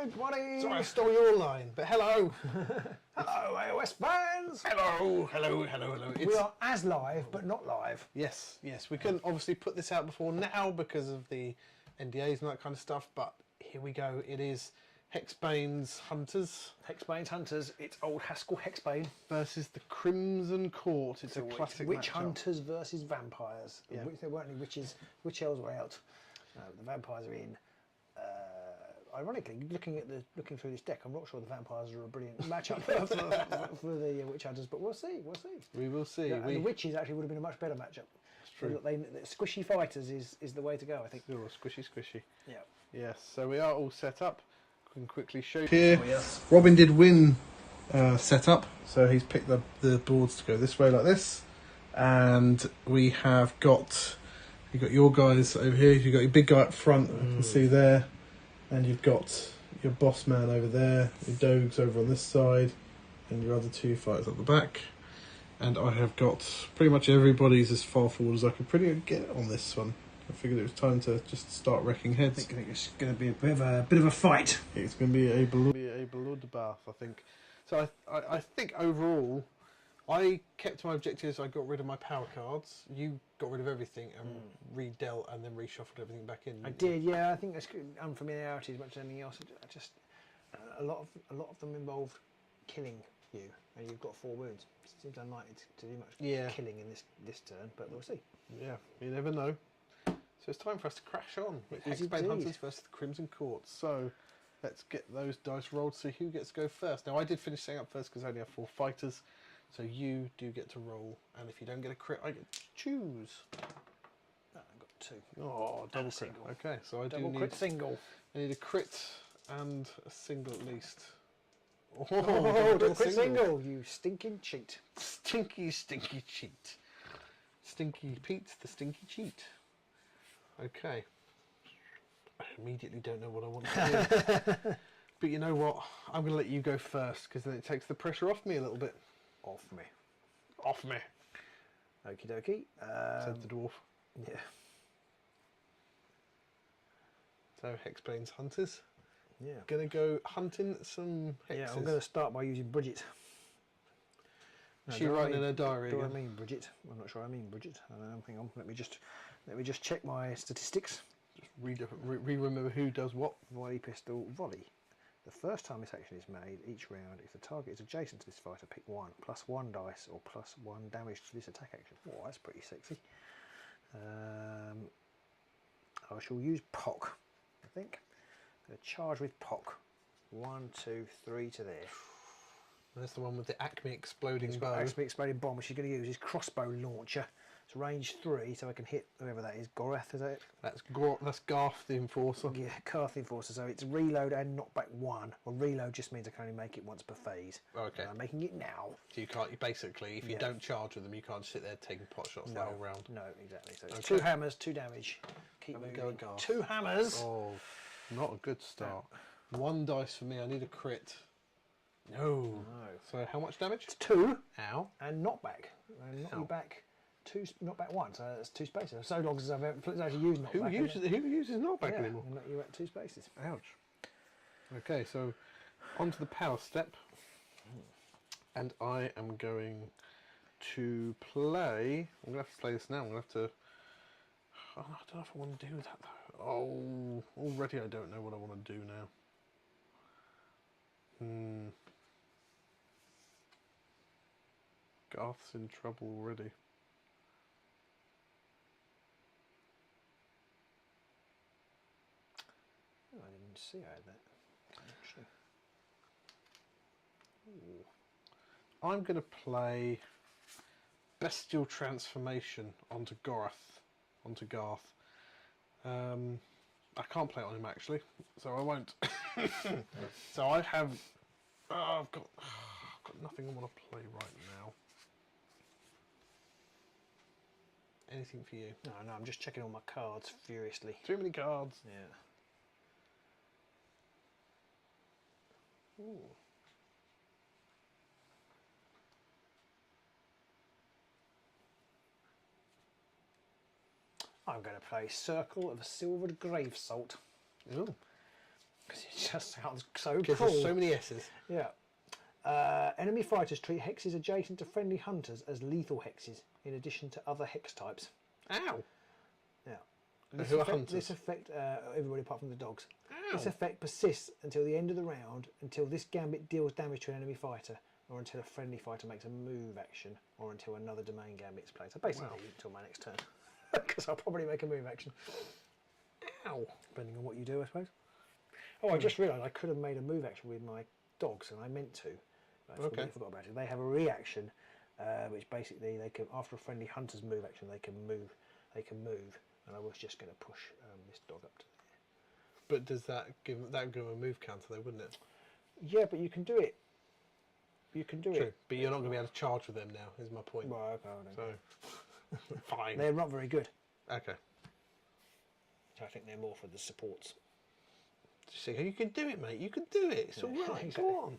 everybody! Sorry, I stole your line, but hello! Hello, AOS fans! Hello, hello, hello, hello. We are as live, but not live. Yes, yes. We couldn't obviously put this out before now because of the NDAs and that kind of stuff, but here we go. It is Hexbanes Hunters. Hexbanes Hunters, it's old Haskell Hexbane. Versus the Crimson Court. It's a classic Witch matchup. Hunters versus Vampires. Yeah. There weren't any witches. Witch elves were out. The Vampires are in. Ironically, looking through this deck, I'm not sure the Vampires are a brilliant matchup for the Witch Hunters, but we'll see. We'll see. We will see. And the Witches actually would have been a much better matchup. It's true. The squishy fighters is the way to go, I think. Oh, squishy, squishy. Yeah. Yes, so we are all set up. We can quickly show you. Here, Oh, yes. Robin did win setup, so he's picked the boards to go this way like this. And we have got, you've got your guys over here, you've got your big guy up front, I can see there. And you've got your boss man over there, your dogs over on this side, and your other two fighters at the back. And I have got pretty much everybody's as far forward as I could pretty much get on this one. I figured it was time to just start wrecking heads. I think it's going to be a bit of a fight. It's going to be a bloodbath, I think. So I think overall, I kept my objectives. I got rid of my power cards. You got rid of everything and re-dealt and then reshuffled everything back in. I did, yeah. I think that's unfamiliarity as much as anything else. I just a lot of them involved killing you, and you've got 4 wounds. It seems unlikely to do much killing in this turn, but we'll see. Yeah, you never know. So it's time for us to crash on with Hexbane Hunters versus the Crimson Court. So let's get those dice rolled. See who gets to go first. Now I did finish setting up first because I only have 4 fighters. So you do get to roll, and if you don't get a crit, I get to choose. No, I've got 2. Oh, double crit. Single. Okay, so I Double do crit need single. I need a crit and a single at least. Oh, double crit single. You stinking cheat. Stinky, stinky cheat. Stinky Pete, the stinky cheat. Okay. I immediately don't know what I want to do. But you know what? I'm going to let you go first because then it takes the pressure off me a little bit. Off me. Off me. Okie dokie. Said the dwarf. Yeah. So Hexbanes Hunters. Yeah. Gonna go hunting some hexes. Yeah, I'm going to start by using Bridget. Is she writing in her diary Do again? I mean Bridget? I'm not sure I mean Bridget. Hang on, let me just check my statistics. Just re-remember who does what. Volley pistol, volley. The first time this action is made each round, if the target is adjacent to this fighter, pick 1, +1 dice or +1 damage to this attack action. Oh, that's pretty sexy. I shall use POC, I think. I'm going to charge with POC. 1, 2, 3 to there. That's the one with the Acme exploding He's bow. got Acme exploding bomb, which he's going to use his crossbow launcher. It's range 3, so I can hit whoever that is. Gorath, is that it? That's Garth the Enforcer. Yeah, Garth the Enforcer. So it's reload and knockback 1. Well, reload just means I can only make it once per phase. Okay. And I'm making it now. So you can't. Basically, if you don't charge with them, you can't sit there taking pot shots the whole round. No, exactly. So it's Okay. 2 hammers, 2 damage. Keep Have a moving. go at Garth. 2 hammers. Oh, not a good start. 1 dice for me. I need a crit. No. So how much damage? It's 2. Ow. And knockback. And knock you back 2, knockback 1. So that's 2 spaces. So long as I've actually used knockback. Who uses knockback anymore? And knock you at 2 spaces. Ouch. Okay, so onto the power step. And I am going to play. I'm going to have to play this now. I'm going to have to. Oh, I don't know if I want to do that though. Oh, already I don't know what I want to do now. Garth's in trouble already. Oh, I didn't see I had that. Actually. I'm going to play Bestial Transformation onto Garth. I can't play it on him actually, so I won't. So I have. I've got nothing I want to play right now. Anything for you? No, I'm just checking all my cards furiously. Too many cards. Yeah. Ooh. I'm going to play Circle of Silvered Grave Salt. Ooh. Because it just sounds so Gives cool. us so many S's. Yeah. Enemy fighters treat hexes adjacent to friendly hunters as lethal hexes, in addition to other hex types. Ow! Yeah. Who are hunters? This effect, everybody apart from the dogs. Ow. This effect persists until the end of the round, until this gambit deals damage to an enemy fighter, or until a friendly fighter makes a move action, or until another domain gambit is played. So basically, until my next turn. Because I'll probably make a move action. Ow! Depending on what you do, I suppose. Oh, I just realised I could have made a move action with my dogs, and I meant to. I forgot about it. They have a reaction, which basically they can, after a friendly hunter's move action, they can move. And I was just going to push this dog up to there. But does that give them a move counter though, wouldn't it? Yeah, but you can do it. You can do True, it. but you're not going to be able to charge with them now, is my point. Well, okay, so, fine. They're not very good. Okay. So I think they're more for the supports. See, you can do it, mate. You can do it. It's all right. Exactly. Go on.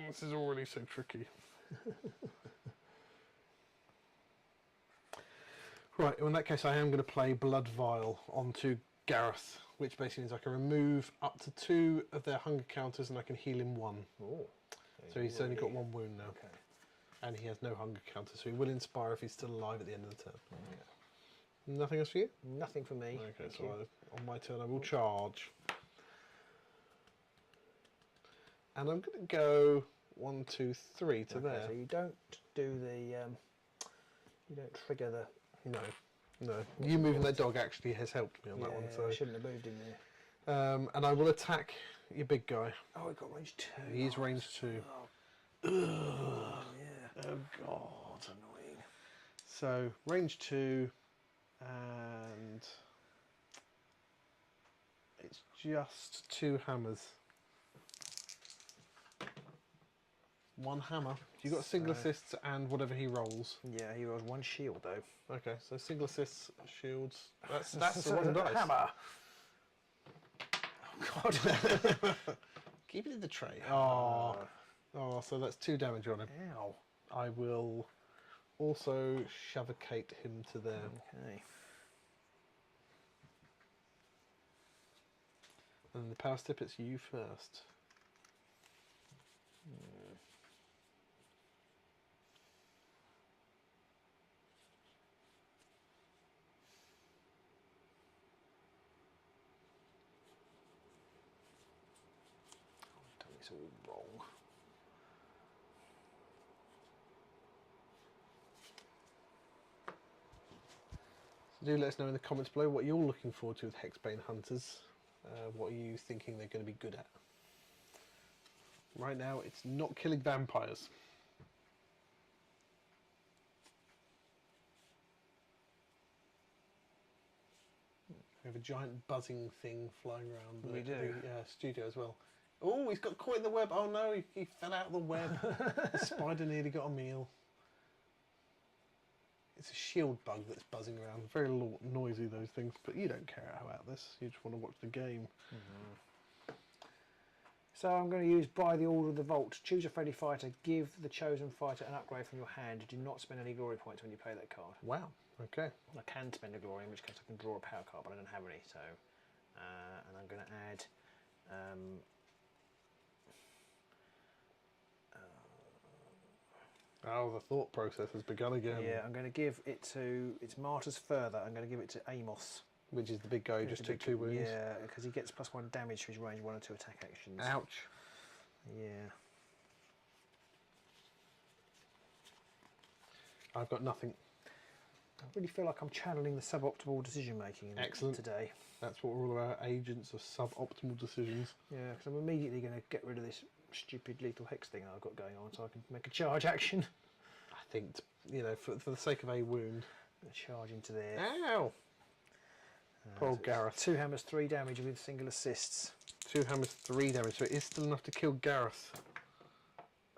This is already so tricky. Right, in that case I am going to play Blood Vial onto Gareth, which basically means I can remove up to 2 of their hunger counters and I can heal him 1. Oh, so he's only got 1 wound now. Okay. And he has no hunger counter, so he will inspire if he's still alive at the end of the turn. Okay. Nothing else for you? Nothing for me. Okay, so on my turn I will charge. And I'm going to go 1, 2, 3 to there. So you don't do the, you don't trigger the... No. You moving that dog actually has helped me on that one. So I shouldn't have moved in there. And I will attack your big guy. Oh, he got range 2. He's range 2. Oh, yeah. Oh God, that's annoying. So range 2, and it's just 2 hammers. 1 hammer. You got single assists and whatever he rolls. Yeah, he rolls 1 shield though. Okay, so single assists, shields. That's the wrong dice. Hammer. Oh God. Keep it in the tray. Oh, so that's 2 damage on him. Ow. I will also shovocate him to there. Okay. And the power step, it's you first. It's all wrong. So do let us know in the comments below what you're looking forward to with Hexbane Hunters. What are you thinking they're going to be good at? Right now, it's not killing vampires. We have a giant buzzing thing flying around the studio as well. Oh, he's got caught in the web. Oh no, he fell out of the web. The spider nearly got a meal. It's a shield bug that's buzzing around. Very noisy, those things, but you don't care about this. You just want to watch the game. Mm-hmm. So I'm going to use By the Order of the Vault. Choose a friendly fighter. Give the chosen fighter an upgrade from your hand. Do not spend any glory points when you play that card. Wow. Okay. I can spend a glory, in which case I can draw a power card, but I don't have any. So, and I'm going to add. Oh, the thought process has begun again. Yeah, I'm going to give it to its Martyr's Further. I'm going to give it to Amos. Which is the big guy who just took 2 wounds. Yeah, because he gets +1 damage to his range 1 or 2 attack actions. Ouch. Yeah. I've got nothing. I really feel like I'm channeling the suboptimal decision making today. That's what we're all about, agents of suboptimal decisions. Yeah, because I'm immediately going to get rid of this stupid lethal hex thing that I've got going on so I can make a charge action. I think, for the sake of a wound. Charge into there. Ow! Poor Gareth. 2 hammers, 3 damage with single assists. 2 hammers, 3 damage, so it is still enough to kill Gareth.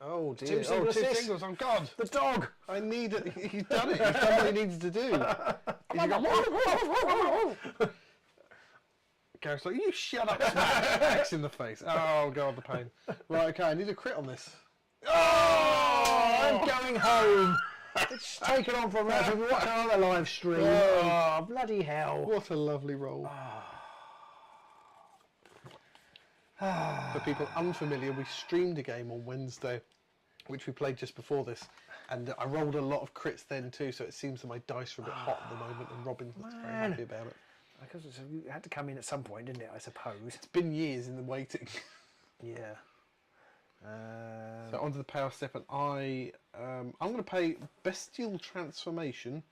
Oh dear. 2 single assists. 2 singles, oh God! The dog! I need it. He's done it. He's done what he needs to do. Gareth's like, you shut up, smack axe in the face. Oh God, the pain. Right, okay, I need a crit on this. Oh! I'm going home! It's taken on from us. We've been watching another live stream. Oh, bloody hell. What a lovely roll. For people unfamiliar, we streamed a game on Wednesday, which we played just before this, and I rolled a lot of crits then too, so it seems that my dice are a bit hot at the moment, and Robin's not very happy about it. Because it had to come in at some point, didn't it, I suppose? It's been years in the waiting. Yeah. So onto the power step, and I'm going to play Bestial Transformation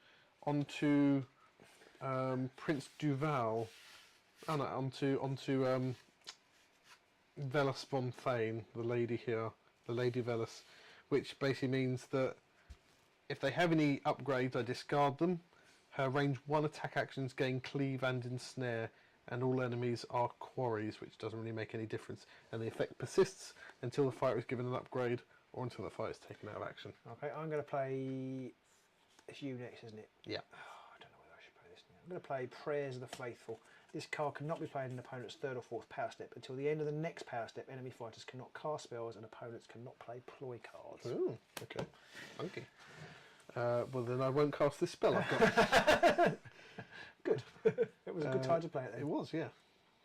onto Prince Duval. Oh no, onto Velas von Thane, the lady here, the Lady Velas, which basically means that if they have any upgrades, I discard them. Her range 1 attack actions gain cleave and ensnare, and all enemies are quarries, which doesn't really make any difference. And the effect persists until the fighter is given an upgrade or until the fighter is taken out of action. Okay, I'm going to play. It's you next, isn't it? Yeah. Oh, I don't know whether I should play this now. I'm going to play Prayers of the Faithful. This card cannot be played in an opponent's 3rd or 4th power step. Until the end of the next power step, enemy fighters cannot cast spells and opponents cannot play ploy cards. Ooh, okay. Funky. Well, then I won't cast this spell I've got. Good. It was a good time to play it then. It was, yeah.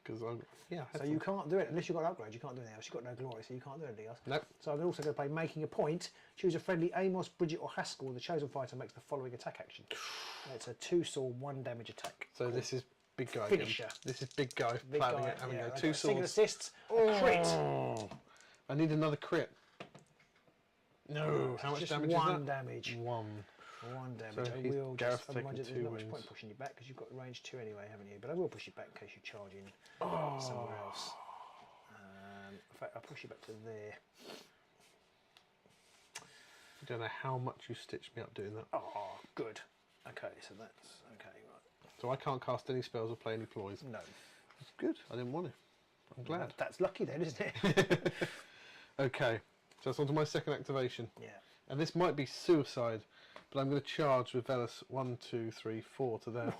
Because So you can't do it unless you've got an upgrade. You can't do anything else. You've got no glory, so you can't do anything else. Nope. So I'm also going to play Making a Point. Choose a friendly Amos, Bridget, or Haskell. The chosen fighter makes the following attack action. It's a 2-sword, 1 damage attack. So this is big guy. Finisher. Again. This is big guy. Big planning guy. it, having Yeah, go 2 single swords. assists. A crit. Oh, I need another crit. No. How much just damage one is that? damage. 1. 1 damage. So I he's will Gareth's just. Otherwise, taking there's 2 not much wounds. point pushing you back because you've got range 2 anyway, haven't you? But I will push you back in case you charge in somewhere else. In fact, I'll push you back to there. I don't know how much you stitched me up doing that. Oh, good. Okay, so that's okay, right. So I can't cast any spells or play any ploys. No. That's good. I didn't want to. I'm glad. That's lucky then, isn't it? Okay. So it's on to my second activation. Yeah. And this might be suicide, but I'm going to charge with Velas 1, 2, 3, 4 to there.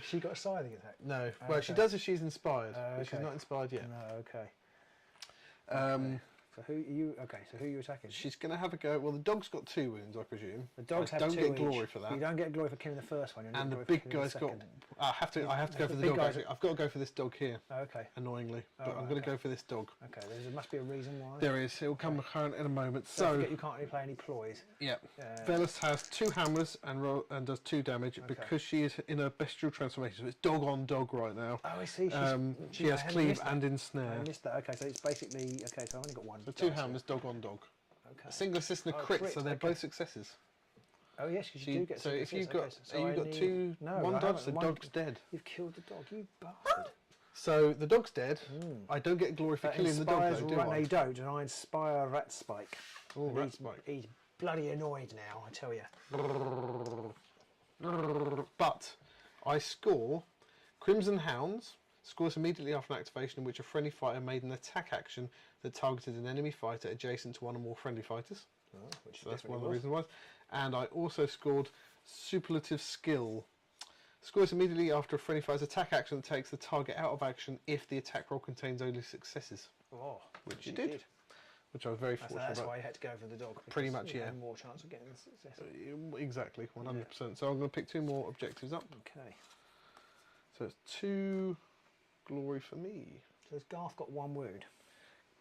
She got a scything attack? No. Well, she does if she's inspired, but she's okay. not inspired yet. No, okay. Um, So who are you? Okay, so who are you attacking? She's going to have a go. Well, the dog's got 2 wounds, I presume. The dogs I have don't 2 get glory each. for that. You don't get glory for killing the first one. And the big guy's got. I have to go for the dog. Actually. I've got to go for this dog here. Oh, okay. Annoyingly, but Oh, I'm going to okay. go for this dog. Okay, there must be a reason why. There is. It will come current in a moment. Don't So forget you can't really play any ploys. yeah, Velas has 2 hammers and does 2 damage because she is in a bestial transformation. So it's dog on dog right now. Oh, I see. She has cleave and ensnare. I missed that. Okay, so it's basically okay. So I've only got 1. The 2 hammers, dog on dog. Okay. A single assist and a crit, so they're both successes. Oh yes, because you do get. So if you've got, so you've got 2, 1 dodge, the dog's dead. You've killed the dog, you bastard. So the dog's dead. I don't get glory for killing the dog, though, do I? No, you don't, and I inspire Rat Spike. Oh, And Rat Spike. He's bloody annoyed now, I tell you. But I score Crimson Hounds. Scores immediately after an activation in which a friendly fighter made an attack action that targeted an enemy fighter adjacent to 1 or more friendly fighters. Which So that's one of the reasons why. And I also scored Superlative Skill. Scores immediately after a friendly fighter's attack action that takes the target out of action if the attack roll contains only successes. Oh, which you did. Which I was very fortunate that's about. why you had to go for the dog. Pretty much, yeah. More chance of getting the success. Exactly, 100%. So I'm going to pick 2 more objectives up. Okay. So it's 2 glory for me. So has Garth got 1 wound?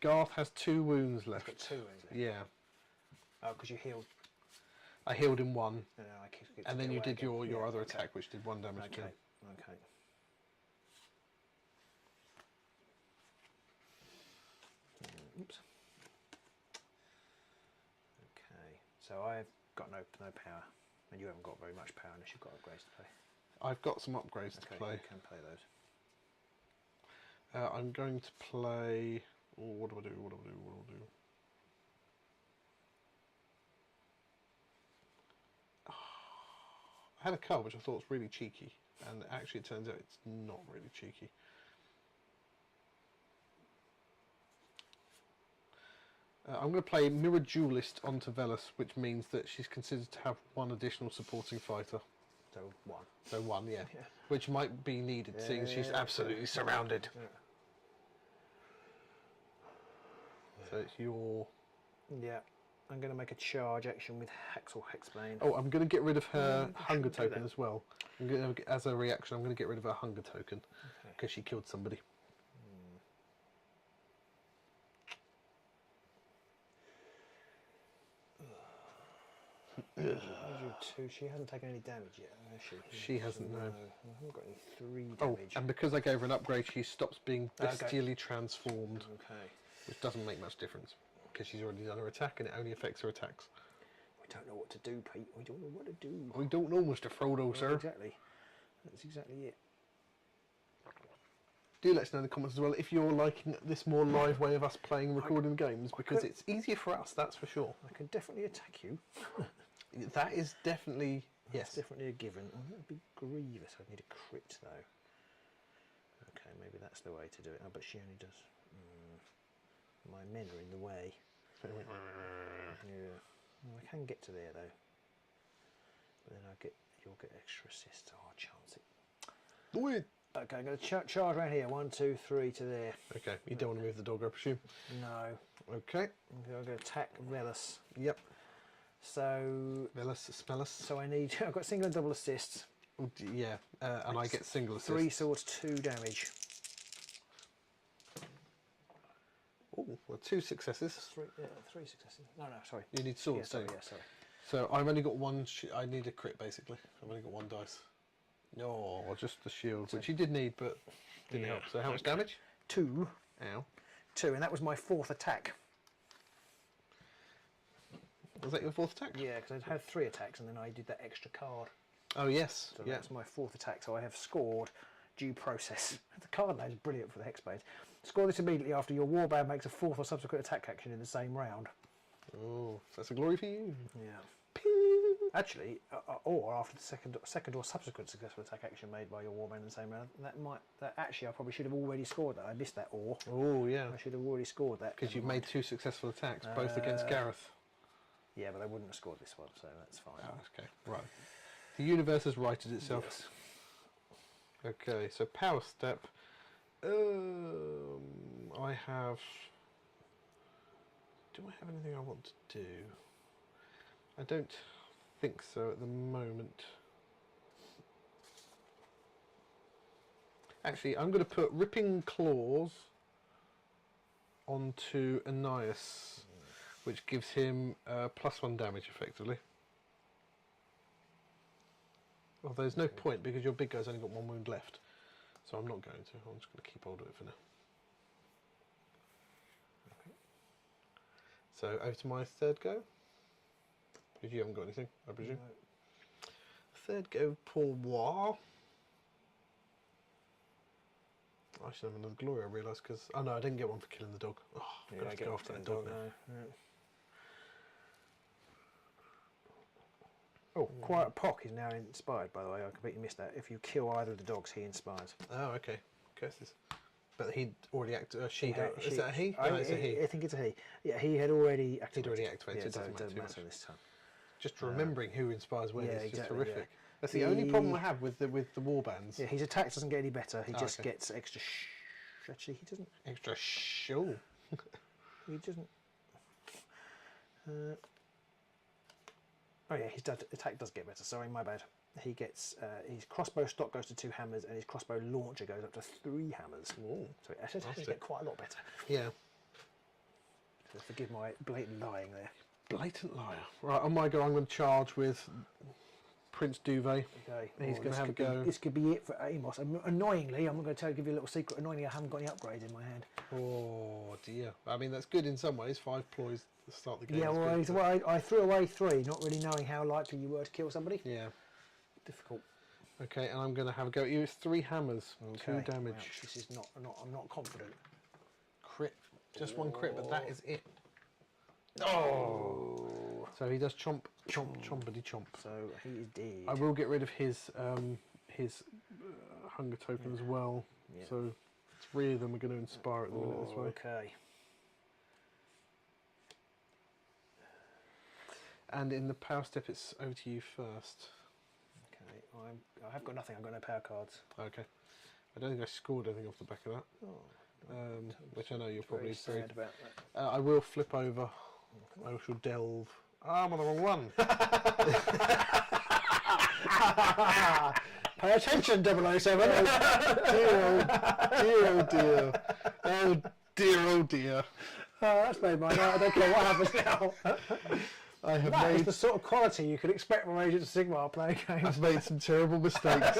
Garth has 2 wounds left. He's got 2 wounds left. Yeah. Oh, because you healed. I healed in 1. No, I kicked And then you did your other okay. attack, which did 1 damage to him. Okay. Oops. Okay. So I've got no power, and you haven't got very much power unless you've got upgrades to play. I've got some upgrades to play. You can play those. I'm going to play. Oh, what do I do? I had a card which I thought was really cheeky, and actually it turns out it's not really cheeky. I'm going to play Mirror Duelist onto Velas, which means that she's considered to have 1 additional supporting fighter. So 1. So 1, yeah. Which might be needed, seeing she's absolutely surrounded. Yeah. So it's your... Yeah. I'm going to make a charge action with Hex or Hexbane. Oh, I'm going to get rid of her hunger shouldn't do token that. as well. As a reaction, I'm going to get rid of her hunger token because she killed somebody. She hasn't taken any damage yet, has she? She hasn't, no. I haven't got any 3 Oh, damage. and because I gave her an upgrade, she stops being bestially transformed, Okay. which doesn't make much difference because she's already done her attack and it only affects her attacks. We don't know what to do, Pete. We don't know what to do. We don't know, Mr. Frodo, sir. Exactly. That's exactly it. Do let us know in the comments as well if you're liking this more live way of us playing and recording games, because it's easier for us, that's for sure. I can definitely attack you. That is definitely, That's definitely a given. Oh, that would be grievous. I'd need a crit though. Okay, maybe that's the way to do it. Oh, but she only does. My men are in the way. Yeah. Well, I can get to there though. But then you'll get extra assists. Oh, I'll chance it. Wait. Okay, I'm going to charge around here. 1, 2, 3 to there. Okay, you don't want to move the dog, I presume. No. Okay. I'm going to attack Velas. Yep. So. Velas, Smellus. So I need. I've got single and double assists. Yeah, and I get single assist. 3 swords, 2 damage. Oh, well, 2 successes. 3 successes. No, sorry. You need swords, sorry. So I've only got 1. I need a crit basically. I've only got 1 dice. No, or just the shield, which you did need, but didn't help. So how much damage? 2. Ow. 2, and that was my 4th attack. Was that your 4th attack? Yeah, because I had 3 attacks, and then I did that extra card. Oh yes. So that's my 4th attack. So I have scored due process. The card name is brilliant for the Hexbanes. Score this immediately after your warband makes a 4th or subsequent attack action in the same round. Oh, that's a glory for you. Yeah. Actually, or after the second or subsequent successful attack action made by your warband in the same round. Actually, I probably should have already scored that. I missed that or. Oh yeah. I should have already scored that. Because you've made 2 successful attacks, both against Gareth. Yeah, but I wouldn't have scored this one, so that's fine. Oh, okay, right. The universe has righted itself. Yes. Okay, so power step. I have. Do I have anything I want to do? I don't think so at the moment. Actually, I'm going to put Ripping Claws onto Anais, which gives him +1 damage effectively. Well, there's no point because your big guy's only got 1 wound left, so I'm not going to. I'm just going to keep hold of it for now. Okay. So over to my 3rd go. If you haven't got anything, I presume. No. 3rd go, pour moi. I should have another glory, I realise, because... Oh no, I didn't get one for killing the dog. Oh, I've got to go after that dog now. Yeah. Oh, Quiet Pock is now inspired, by the way. I completely missed that. If you kill either of the dogs, he inspires. Oh, okay. Curses. But he'd already activated. Is that a he? No, it's a he. I think it's a he. Yeah, he had already activated. He'd already activated. Yeah, so it doesn't matter this time. Just remembering who inspires when is just horrific. Yeah. That's the only problem I have with the warbands. Yeah, his attack doesn't get any better. He just gets extra. Actually, he doesn't. Extra show. He doesn't. Oh yeah, his attack does get better. Sorry, my bad. He gets his crossbow stock goes to 2 hammers, and his crossbow launcher goes up to 3 hammers. Ooh, so it actually get quite a lot better. Yeah. So forgive my blatant lying there. Blatant liar. Right, on my go, I'm going to charge with Prince Duvet. Okay. He's going to have a go. This could be it for Amos. Annoyingly, I'm going to give you a little secret. Annoyingly, I haven't got any upgrades in my hand. Oh dear. I mean, that's good in some ways. 5 ploys to start the game. Yeah, well, I threw away 3, not really knowing how likely you were to kill somebody. Yeah. Difficult. Okay, and I'm going to have a go at you. It's 3 hammers, 2 damage. Ouch, this is not. I'm not confident. Crit. Just 1 crit, but that is it. Oh! So he does chomp, chompity chomp. So he is dead. I will get rid of his hunger token as well. Yeah. So 3 of them are going to inspire at the minute this way. Okay. And in the power step, it's over to you first. Okay, I have got nothing. I've got no power cards. Okay. I don't think I scored anything off the back of that. Which I know you're probably sad about that. I will flip over I shall delve. Ah, I'm on the wrong one. Pay attention, 007. Oh dear. Oh dear, oh dear. That's made my night. I don't care what happens now. I have That is made the sort of quality you could expect from Agent of Sigmar playing games. I've made some terrible mistakes.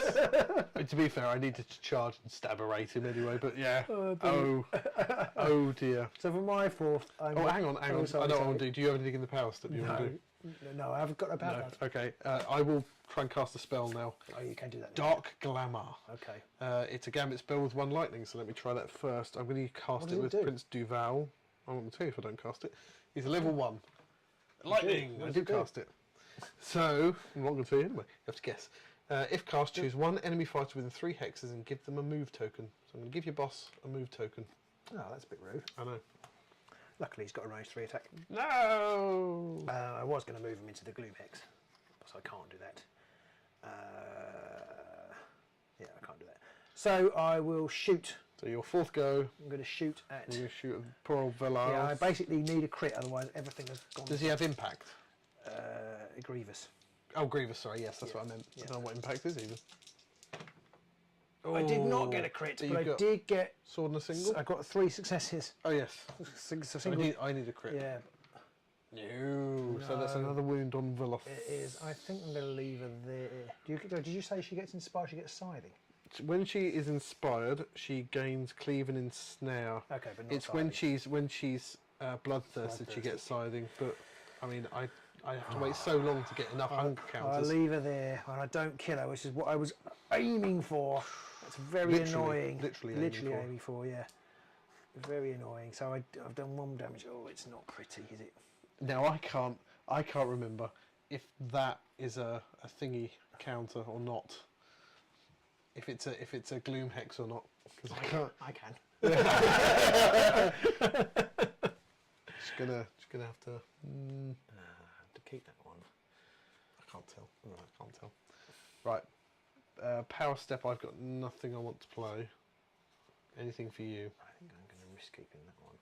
But to be fair, I needed to charge and stabberate him anyway, but yeah. Oh dear. So for my fourth, Hang on. I know what I want to do. Do you have anything in the power step you want to do? No, I haven't got a power. No. Okay. I will try and cast a spell now. Oh, you can do that. Dark Glamour. Okay. It's a gambit spell with 1 lightning, so let me try that first. I'm going to cast it with Prince Duval. I won't tell you if I don't cast it. He's a level 1. Lightning! I do cast it. So, I'm not going to tell you anyway. You have to guess. If cast, choose 1 enemy fighter within 3 hexes and give them a move token. So I'm going to give your boss a move token. Oh, that's a bit rude. I know. Luckily, he's got a range 3 attack. No! I was going to move him into the Gloom Hex, so I can't do that. Yeah, I can't do that. So I will shoot. So your 4th go. I'm going to shoot at... You're going to shoot at poor old Velar. Yeah, I basically need a crit, otherwise everything has gone... Does he have impact? Grievous. Oh, Grievous, sorry, yes, that's what I meant. Yeah. I don't know what impact is even. Oh, I did not get a crit, but I did get... Sword and a single? I got 3 successes. Oh, yes. I need a crit. Yeah. No. So that's another wound on Veloth. It is. I think I'm going to leave her there. Did you say she gets inspired, she gets scything? When she is inspired, she gains cleave and ensnare. Okay, but not it's scything. when she's bloodthirsted, she gets scything. But I mean, I have to wait so long to get enough hunger counters. I leave her there, and I don't kill her, which is what I was aiming for. It's very annoying. Literally aiming for, yeah. Very annoying. So I've done 1 damage. Oh, it's not pretty, is it? Now I can't remember if that is a thingy counter or not. If it's a gloom hex or not, because I can. Just gonna have to. To keep that one. I can't tell. No, I can't tell. Right. Power step. I've got nothing I want to play. Anything for you? I think I'm going to risk keeping that one.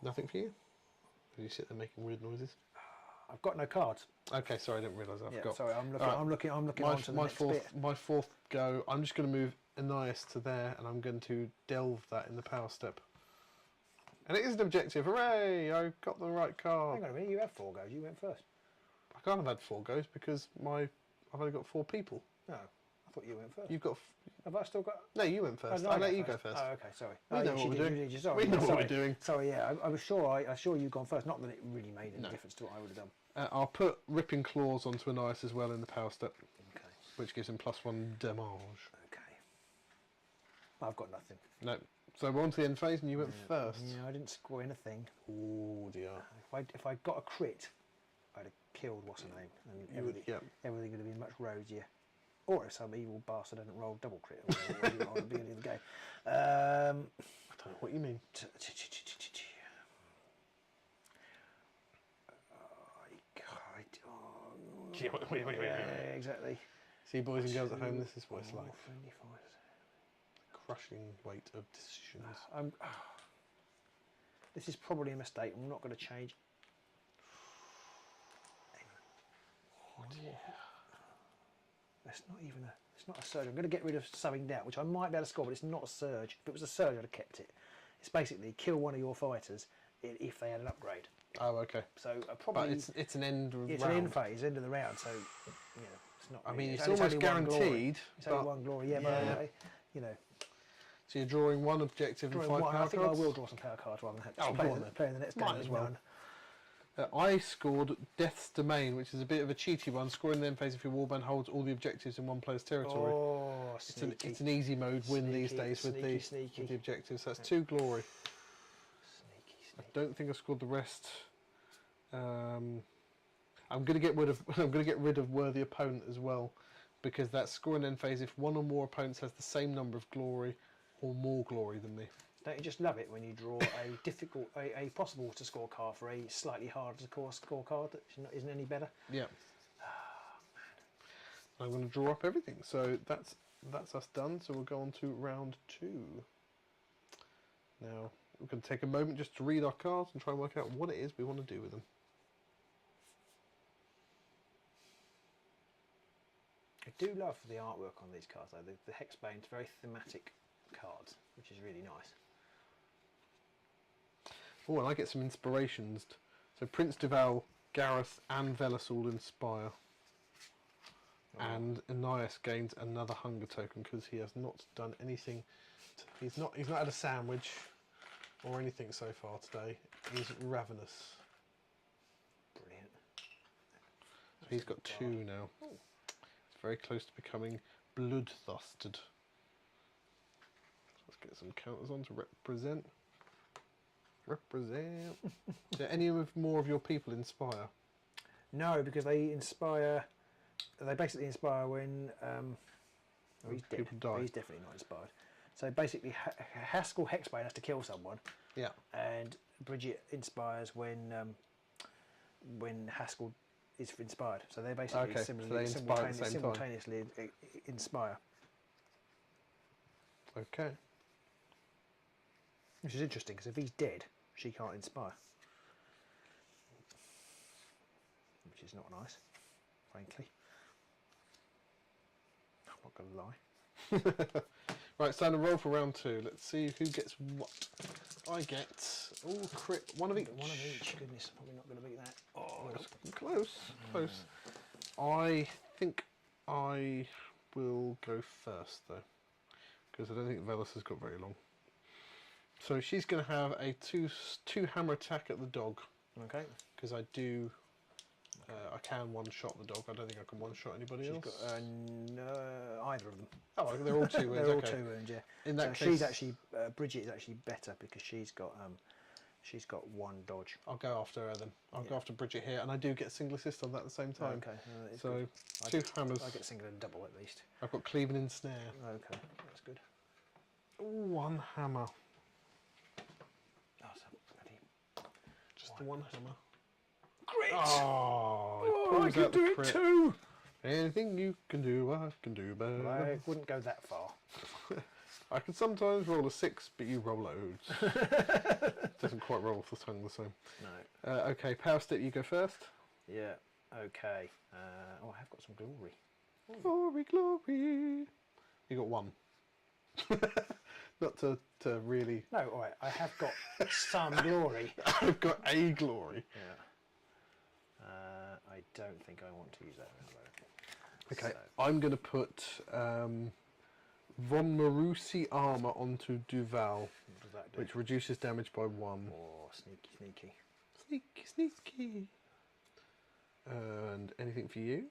Nothing for you? You sit there making weird noises. I've got no cards. Okay, sorry, I didn't realise I forgot. Sorry, I'm looking on to the next bit. My 4th go. I'm just going to move Anais to there, and I'm going to delve that in the power step. And it is an objective. Hooray! I got the right card. Hang on a minute. You have 4 goes. You went first. I can't have had 4 goes because I've only got 4 people. No, I thought you went first. You've got. Have I still got? No, you went first. I let you go first. Oh, okay, sorry. We know what we're doing. We know what we're doing. Sorry, yeah. I was sure. I saw you gone first. Not that it really made any difference to what I would have done. I'll put Ripping Claws onto Anais as well in the power step. Okay. Which gives him +1 damage. Okay. I've got nothing. No. So we're on to the end phase, and you went first. Yeah, I didn't score anything. Oh dear. If I got a crit, I'd have killed what's her name, and everything would have been much rosier. Or if some evil bastard hadn't rolled double crit at the beginning of the game. I don't know what you mean. Yeah, exactly. See, boys and girls at home, this is what it's like. Crushing weight of decisions. This is probably a mistake. I'm not going to change. Oh dear. It's not a surge. I'm going to get rid of Sowing Doubt, which I might be able to score, but it's not a surge. If it was a surge, I'd have kept it. It's basically kill one of your fighters if they had an upgrade. Oh, okay. So probably. But it's an end round. It's an end phase, end of the round. So it's not. I mean, it's almost guaranteed. It's only 1 glory, yeah. But So you're drawing 1 objective and 5 power cards. I think I will draw some power cards rather than playing the next game as well. I scored Death's Domain, which is a bit of a cheaty one. Scoring the end phase if your warband holds all the objectives in one player's territory. Oh, it's an easy mode win these days with the objectives. So that's 2 glory. I don't think I scored the rest. I'm going to get rid of Worthy Opponent as well, because that's scoring end phase if 1 or more opponents has the same number of glory or more glory than me. Don't you just love it when you draw a possible to score card for a slightly harder to score card that isn't any better? Yeah. I'm going to draw up everything. So that's us done. So we'll go on to round 2. Now we're going to take a moment just to read our cards and try and work out what it is we want to do with them. I do love the artwork on these cards though. The Hexbanes, very thematic cards, which is really nice. Oh, and I get some inspirations. So Prince Duval, Gareth and Velas all inspire. Oh. And Anais gains another hunger token because he has not done anything. He's not had a sandwich or anything so far today. He's ravenous. Brilliant. So he's got 2 now. Ooh. It's very close to becoming bloodthirstered. So let's get some counters on to represent. Represent. Do any more of your people inspire? No, because they inspire. They basically inspire when he's dead. Die. He's definitely not inspired. So basically, Haskell Hexbane has to kill someone. Yeah. And Bridget inspires when Haskell is inspired. So they basically simultaneously inspire. Okay. Which is interesting because if he's dead, she can't inspire. Which is not nice, frankly. I'm not going to lie. Right, so I'm going to roll for round 2. Let's see who gets what. I get crit, one of each. One of each. Goodness, I'm probably not going to beat that. Oh, it's close, close. I think I will go first though, because I don't think Velas has got very long. So she's going to have a two hammer attack at the dog. Okay. Because I do. I can one-shot the dog. I don't think I can one-shot anybody else. Got, no, either of them. Oh, they're all 2 wounds. They're all 2 wounds, yeah. In that case, she's actually Bridget is actually better because she's got 1 dodge. I'll go after her then. I'll go after Bridget here, and I do get a single assist on that at the same time. Okay. So 2 hammers. I get single and double at least. I've got cleaving and snare. Okay, that's good. Ooh, 1 hammer. Oh, so bloody. Just the 1 hammer. Crit! Oh, I can do it too! Anything you can do, I can do better. Well, I wouldn't go that far. I can sometimes roll a 6, but you roll loads. Doesn't quite roll off the tongue the same. No. Okay, power step, you go first. Yeah, okay. I have got some glory. Glory, glory. You got 1. Not to really... No, alright, I have got some glory. I've got a glory. Yeah. I don't think I want to use that. Okay, so. I'm going to put Von Marusi armor onto Duval, What does that do? which reduces damage by 1. Oh, sneaky, sneaky. Sneaky, sneaky. And anything for you?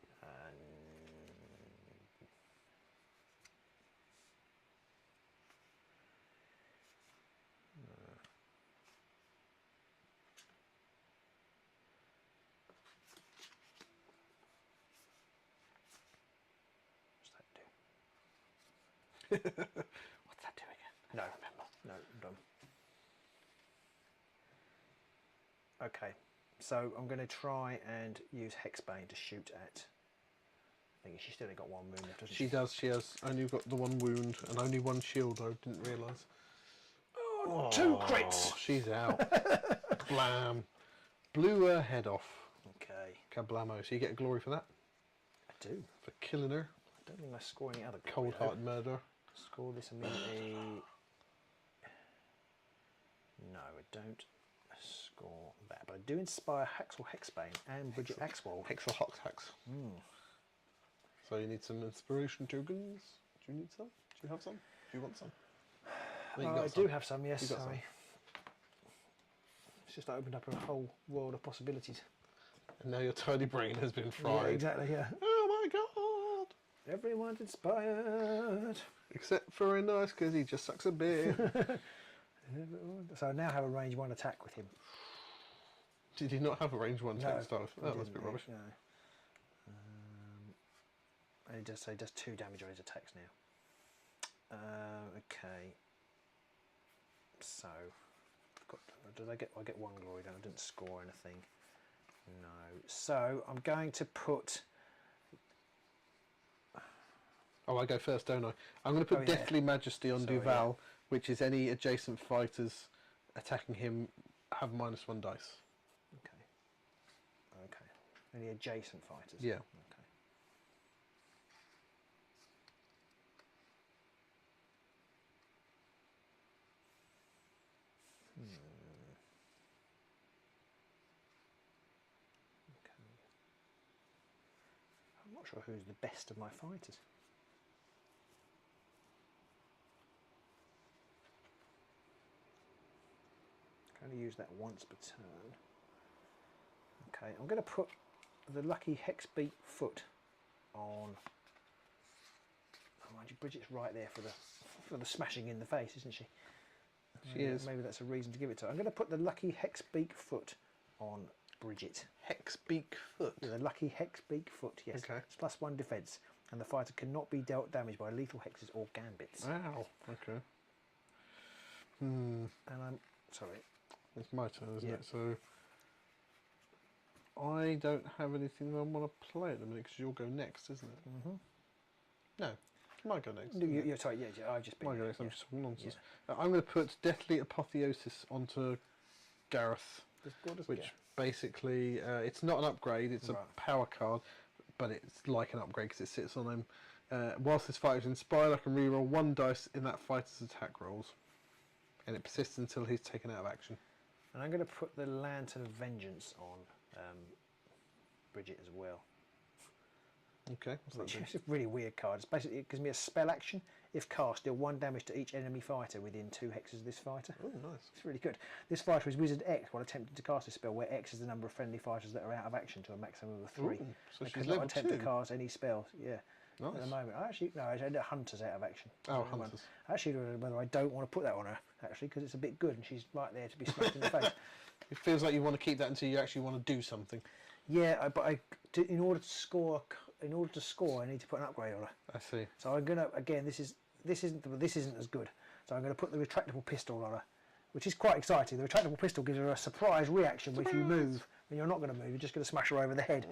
What's that do again? No, remember. No, I'm done. Okay, so I'm going to try and use Hexbane to shoot at. I think she's still only got 1 wound left, doesn't she? She does. She has only got the 1 wound and only 1 shield. I didn't realise. Oh, 2 crits! She's out. Blam. Blew her head off. Okay. Kablamo. So you get a glory for that? I do. For killing her. I don't think I score any other Cold-hearted murder. Score this immediately. No, I don't score that. But I do inspire Haxel Hexbane and Bridget Axwell. Hexel Hox Hex. So you need some inspiration tokens. Do you need some? Do you have some? Do you want some? I do have some, yes. Some. It's just opened up a whole world of possibilities. And now your tiny brain has been fried. Yeah, exactly, yeah. Oh my god! Everyone's inspired. Except for Rynos, because he just sucks a bit. So I now have a range 1 attack with him. Did you not have a range 1 attack stuff? No, Oh, that's a bit rubbish. No. And he does 2 damage on his attacks now. Okay. So, I get 1 glory, I didn't score anything. No. So, I'm going to put... Oh, I go first, don't I? I'm going to put Deathly Majesty on Duval, which is any adjacent fighters attacking him have -1 dice. Okay. Okay. Any adjacent fighters? Yeah. Okay. Okay. I'm not sure who's the best of my fighters. I can only use that once per turn. Okay, I'm going to put the lucky Hexbeat foot on. Oh, mind you, Bridget's right there for the smashing in the face, isn't she? She is. Maybe that's a reason to give it to her. I'm going to put the lucky Hexbeak foot on Bridget. Hexbeak foot. Yeah, the lucky Hexbeak foot, yes. Okay. It's +1 defence, and the fighter cannot be dealt damage by lethal hexes or gambits. Wow. Okay. And I'm sorry. It's my turn, isn't Yeah. it? So I don't have anything I want to play at the minute because you'll go next, isn't it? Mm-hmm. No, might go next. No, you're sorry. Yeah, I've just been. Might go next. Yeah. I'm just talking nonsense. I'm going to put Deathly Apotheosis onto Gareth, which basically it's not an upgrade. It's a power card, but it's like an upgrade because it sits on him. Whilst this fighter is inspired, I can reroll 1 dice in that fighter's attack rolls, and it persists until he's taken out of action. And I'm going to put the Lantern of Vengeance on Bridget as well. Okay. Which is a really weird card. It's basically, it gives me a spell action. If cast, deal 1 damage to each enemy fighter within 2 hexes of this fighter. Oh, nice. It's really good. This fighter is Wizard X while attempting to cast a spell, where X is the number of friendly fighters that are out of action to a maximum of 3. Ooh, so I she's cannot level attempt 2. to cast any spells. Yeah. Nice. At the moment, I Hunter's out of action. Oh, Hunters. Actually, whether I don't want to put that on her actually, because it's a bit good and she's right there to be smacked in the face. It feels like you want to keep that until you actually want to do something. Yeah, in order to score, I need to put an upgrade on her. I see. So I'm gonna again. This isn't as good. So I'm going to put the retractable pistol on her, which is quite exciting. The retractable pistol gives her a surprise reaction if you move. When you're not going to move, you're just going to smash her over the head.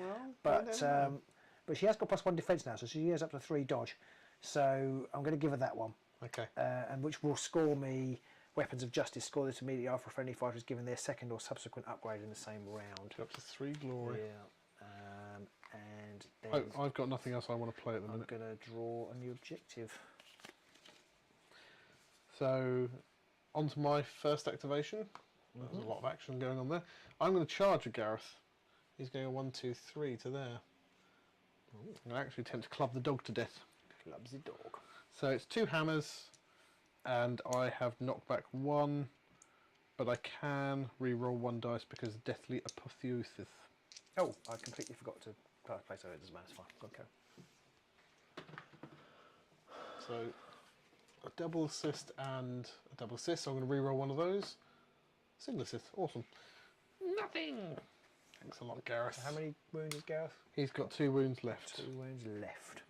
Well, but she has got +1 defence now, so she has up to 3 dodge. So I'm going to give her that one. Okay. And which will score me Weapons of Justice. Score this immediately after a friendly fighter is given their second or subsequent upgrade in the same round. Up to 3 glory. Yeah. And then I've got nothing else I want to play at the minute. I'm going to draw a new objective. So, onto my first activation. There's a lot of action going on there. I'm going to charge with Gareth. He's going 1, 2, 3 to there. I'm going to actually attempt to club the dog to death. Club the dog. So it's 2 hammers, and I have knockback 1, but I can re-roll 1 dice because of Deathly Apotheosis. Oh, I completely forgot to place over. It doesn't matter. It's fine. Okay. So a double assist and a double assist. So I'm going to re-roll 1 of those. Single assist. Awesome. Nothing. Thanks a lot, Gareth. So how many wounds is Gareth? He's got 2 wounds left. 2 wounds left.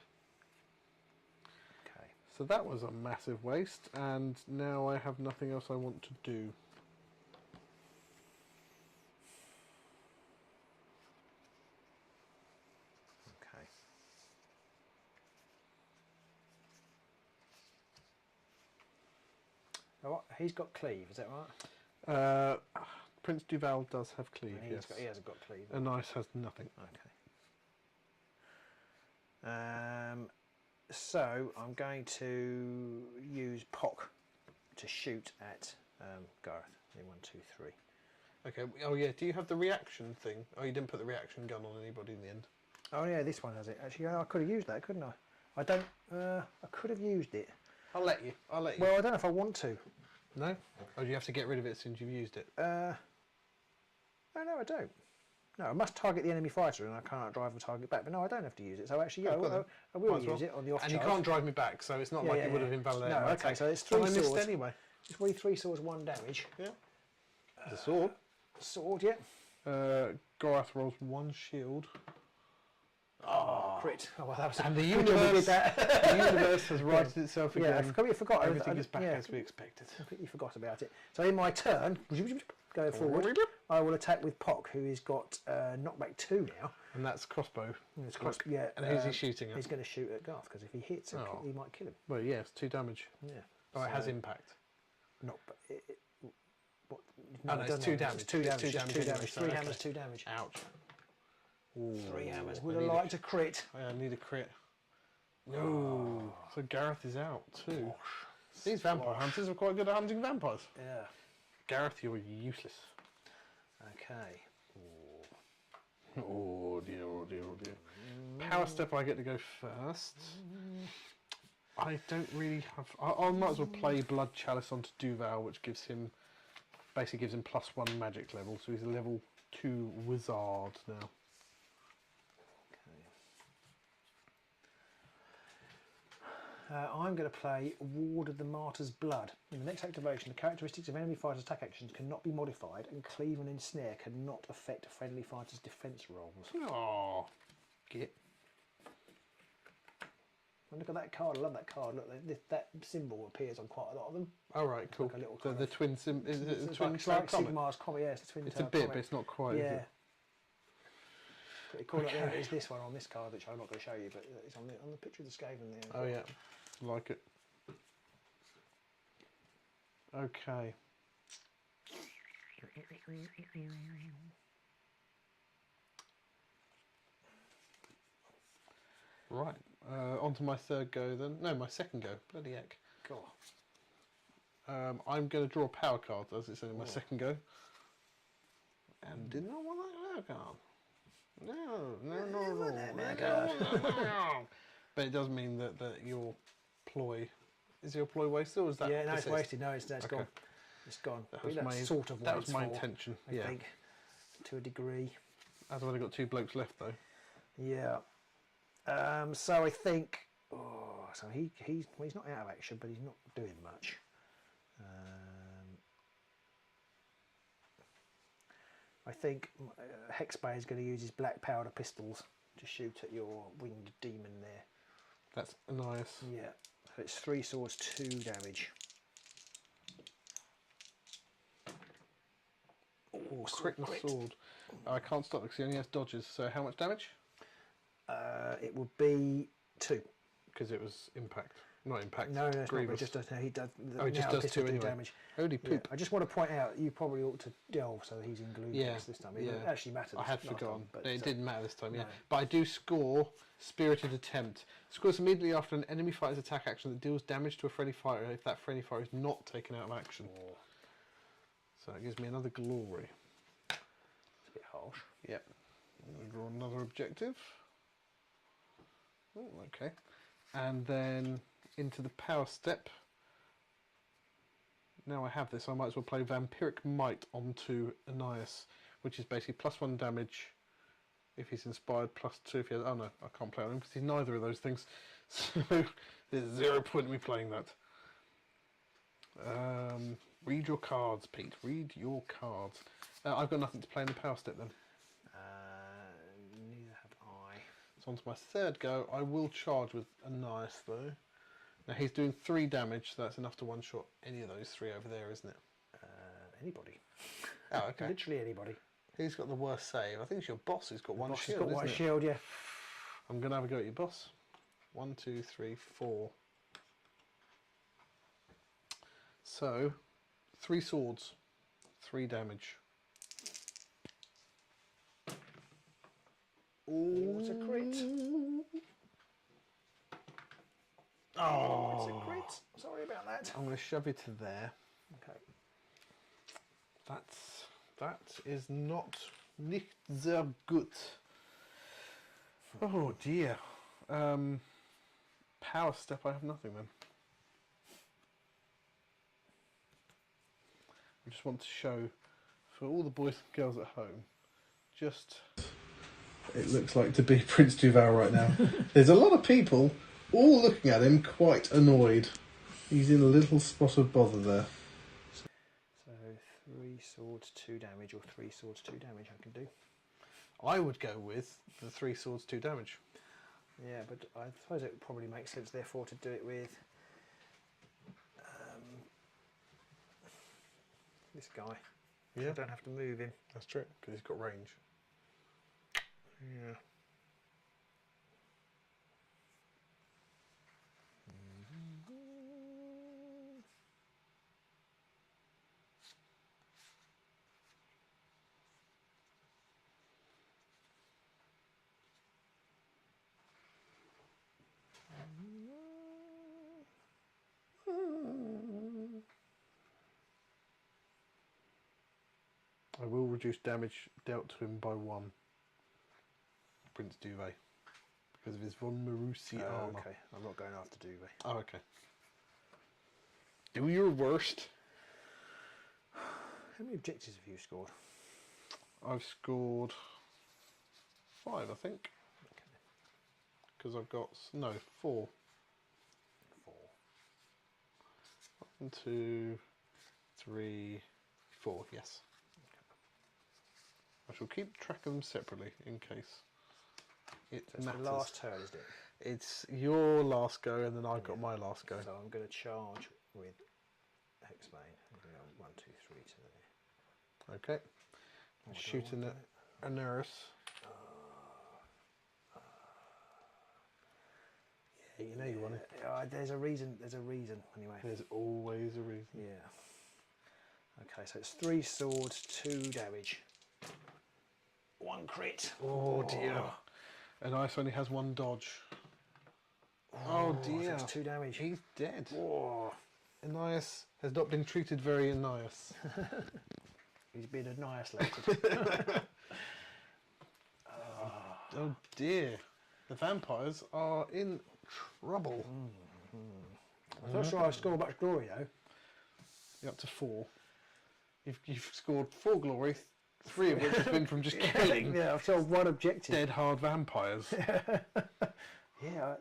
Okay. So that was a massive waste, and now I have nothing else I want to do. Okay. Now what? He's got cleave, is that right? Prince Duval does have cleave, And yes. he hasn't got cleave. And Ice has nothing. Okay. So I'm going to use Pock to shoot at Gareth. 1, 2, 3. Okay. Oh yeah. Do you have the reaction thing? Oh, you didn't put the reaction gun on anybody in the end. Oh yeah, this one has it. Actually, I could have used that, couldn't I? I don't. I could have used it. I'll let you. I'll let you. Well, I don't know if I want to. No. Or do you have to get rid of it as soon as you've used it? No, I don't. No, I must target the enemy fighter, and I can't drive the target back. But no, I don't have to use it. So actually, yeah, I will use it on the off chance. And you can't drive me back, so it's not like it would have invalidated. No, okay. So it's 3 I swords. missed anyway. It's really 3 swords, 1 damage. Yeah. The sword. Sword, yeah. Gareth rolls 1 shield. Oh, crit. Oh, well, that was And the good job we did universe, that. the universe has righted itself again. Yeah, I completely forgot. Everything is back as we expected. I completely forgot about it. So in my turn, going forward, I will attack with Pock, who has got knockback 2 now. And that's crossbow. Yeah. And who's he shooting at? He's going to shoot at Garth, because if he hits, he might kill him. Well, yeah, it's 2 damage. Yeah. Oh, it has impact. Not. What No, Oh, no, it it's doesn't 2 have- damage. It's 2 damage. It's 2 just damage 2 anyway, damage. so 3 okay. hammers, 2 damage. Ouch. Ooh, 3 hammers. I Would have need liked a crit. I need a crit. No. So Gareth is out too. These vampire hunters are quite good at hunting vampires. Yeah. Gareth, you're useless. Okay. Oh dear, oh dear, oh dear. Power step, I get to go first. I don't really have... I might as well play Blood Chalice onto Duval, which gives him... basically gives him +1 magic level, so he's a level 2 wizard now. I'm going to play Ward of the Martyr's Blood. In the next activation, the characteristics of enemy fighters' attack actions cannot be modified, and Cleave and Ensnare cannot affect a friendly fighter's defense rolls. Oh, get. And look at that card. I love that card. Look, that symbol appears on quite a lot of them. All right, cool. Like a little So the twin sim is it the twin it's like comet? Sigmar's comet. Yeah, it's the twin. It's a bit, but it's not quite. Yeah. Is it? Pretty cool. Okay. Like, there's this one on this card, which I'm not going to show you, but it's on the picture of the Skaven there. Oh yeah, like it. Okay. Right. On to my third go then. No, my second go. Bloody heck. Cool. I'm going to draw a power card, as it said in my second go. And did not want that power card. No. But it does mean that your ploy... Is your ploy wasted, or is that... Yeah, no, it's wasted. No, it's gone. It's gone. That was That's sort of what that was it's my for, intention, I think, to a degree. I've only got 2 blokes left, though. Yeah. So I think... Oh, so he's not out of action, but he's not doing much. I think Hexbane is going to use his black powder pistols to shoot at your winged demon there. That's nice. Yeah. So it's 3 swords, 2 damage. Oh, Crit and sword. I can't stop because he only has dodges. So how much damage? It would be 2. Because it was impact. Not impact. No, it's not. It Grievous. just does. No, he does. Oh, he just does 2 anyway. Damage. Holy Yeah, poop. I just want to point out, you probably ought to delve so that he's in glue Yeah, this time. It didn't actually matter. I had last forgotten. time, but It didn't matter this time, yeah. no. But I do score Spirited Attempt. Scores immediately after an enemy fighter's attack action that deals damage to a friendly fighter if that friendly fighter is not taken out of action. Oh. So it gives me another glory. It's a bit harsh. Yep. I'm going to draw another objective. Oh, okay. And then into the power step. Now I have this, I might as well play Vampiric Might onto Anais, which is basically +1 damage if he's inspired, +2 if he has... Oh no, I can't play on him because he's neither of those things. So there's 0 point in me playing that. Read your cards, Pete. Read your cards. I've got nothing to play in the power step then. Neither have I. So on to my third go. I will charge with Anais though. Now he's doing 3 damage, so that's enough to one-shot any of those 3 over there, isn't it? Anybody. Oh, okay. Literally anybody. Who's got the worst save? I think it's your boss who's got one Boss has shield, got isn't one it? shield, yeah. I'm going to have a go at your boss. 1, 2, 3, 4. So, 3 swords, 3 damage. Oh, it's a crit. Oh, It's a crit. Sorry about that. I'm going to shove you to there. Okay. That is nicht sehr gut. Oh dear. Power step, I have nothing then. I just want to show for all the boys and girls at home just it looks like to be Prince Duval right now. There's a lot of people all looking at him quite annoyed. He's in a little spot of bother there. So 3 swords, 2 damage, or 3 swords, 2 damage I can do. I would go with the 3 swords, 2 damage. Yeah, but I suppose it probably makes sense therefore to do it with this guy. Yeah, I don't have to move him. that's true because he's got range. Yeah. I will reduce damage dealt to him by 1. Prince Duvet. Because of his Von Marusi armour. Okay, I'm not going after Duvet. Oh, okay. Do your worst. How many objectives have you scored? I've scored 5, I think. Because I've got... No, 4. 4. 1, 2, 3, 4, yes. I shall keep track of them separately in case it So it's matters. the last turn, isn't it? It's your last go, and then I've got my last go. So I'm going to charge with Hexbane. I'm going to go 1, 2, 3 to there. Okay. Shooting at Anerus. Yeah, you know you want it. There's a reason. There's a reason. Anyway. There's always a reason. Yeah. Okay, so it's 3 swords, 2 damage. 1 crit. Oh dear. And Ice only has 1 dodge. Oh dear. So that's 2 damage. He's dead. Oh. Anias has not been treated very nice. He's been annihilated. Oh dear. The vampires are in trouble. I'm not sure I've scored much glory though. You're up to 4. You've scored 4 glory, 3 of which has been from just killing Yeah, I've sold 1 objective. dead hard vampires. Yeah,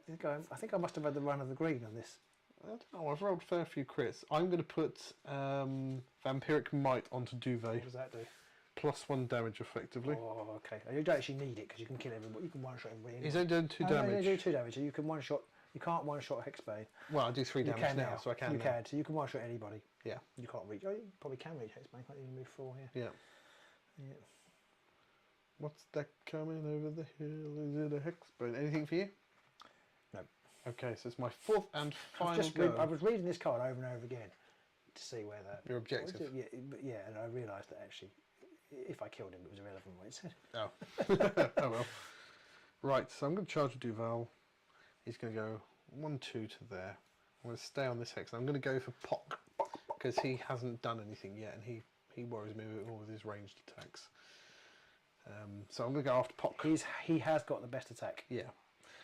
I think I must have had the run of the green on this. I don't know, I've rolled a fair few crits. I'm going to put Vampiric Might onto Duvet. What does that do? Plus 1 damage effectively. Oh, okay. You don't actually need it because you can kill everybody. You can one-shot everybody. He's only doing 2 No, damage. you do 2 damage. So you can one-shot. You can't one-shot Hexbane. Well, I do 3 You damage can now, so I can You now. can. So you can one-shot anybody. Yeah. You can't reach. Oh, you probably can reach Hexbane. Can't you move 4 here? Yeah. Yeah. What's that coming over the hill? Is it a Hexbane? Anything for you? No. Okay, so it's my 4th and final go. I was reading this card over and over again to see where that... Your objective. Yeah, and I realised that actually, if I killed him, it was irrelevant what it said. Oh. Oh well. Right, so I'm going to charge a Duval. He's going to go 1, 2 to there. I'm going to stay on this hex. I'm going to go for Pock because he hasn't done anything yet, and he worries me a bit more with his ranged attacks. So I'm going to go after Pock. He has got the best attack. Yeah.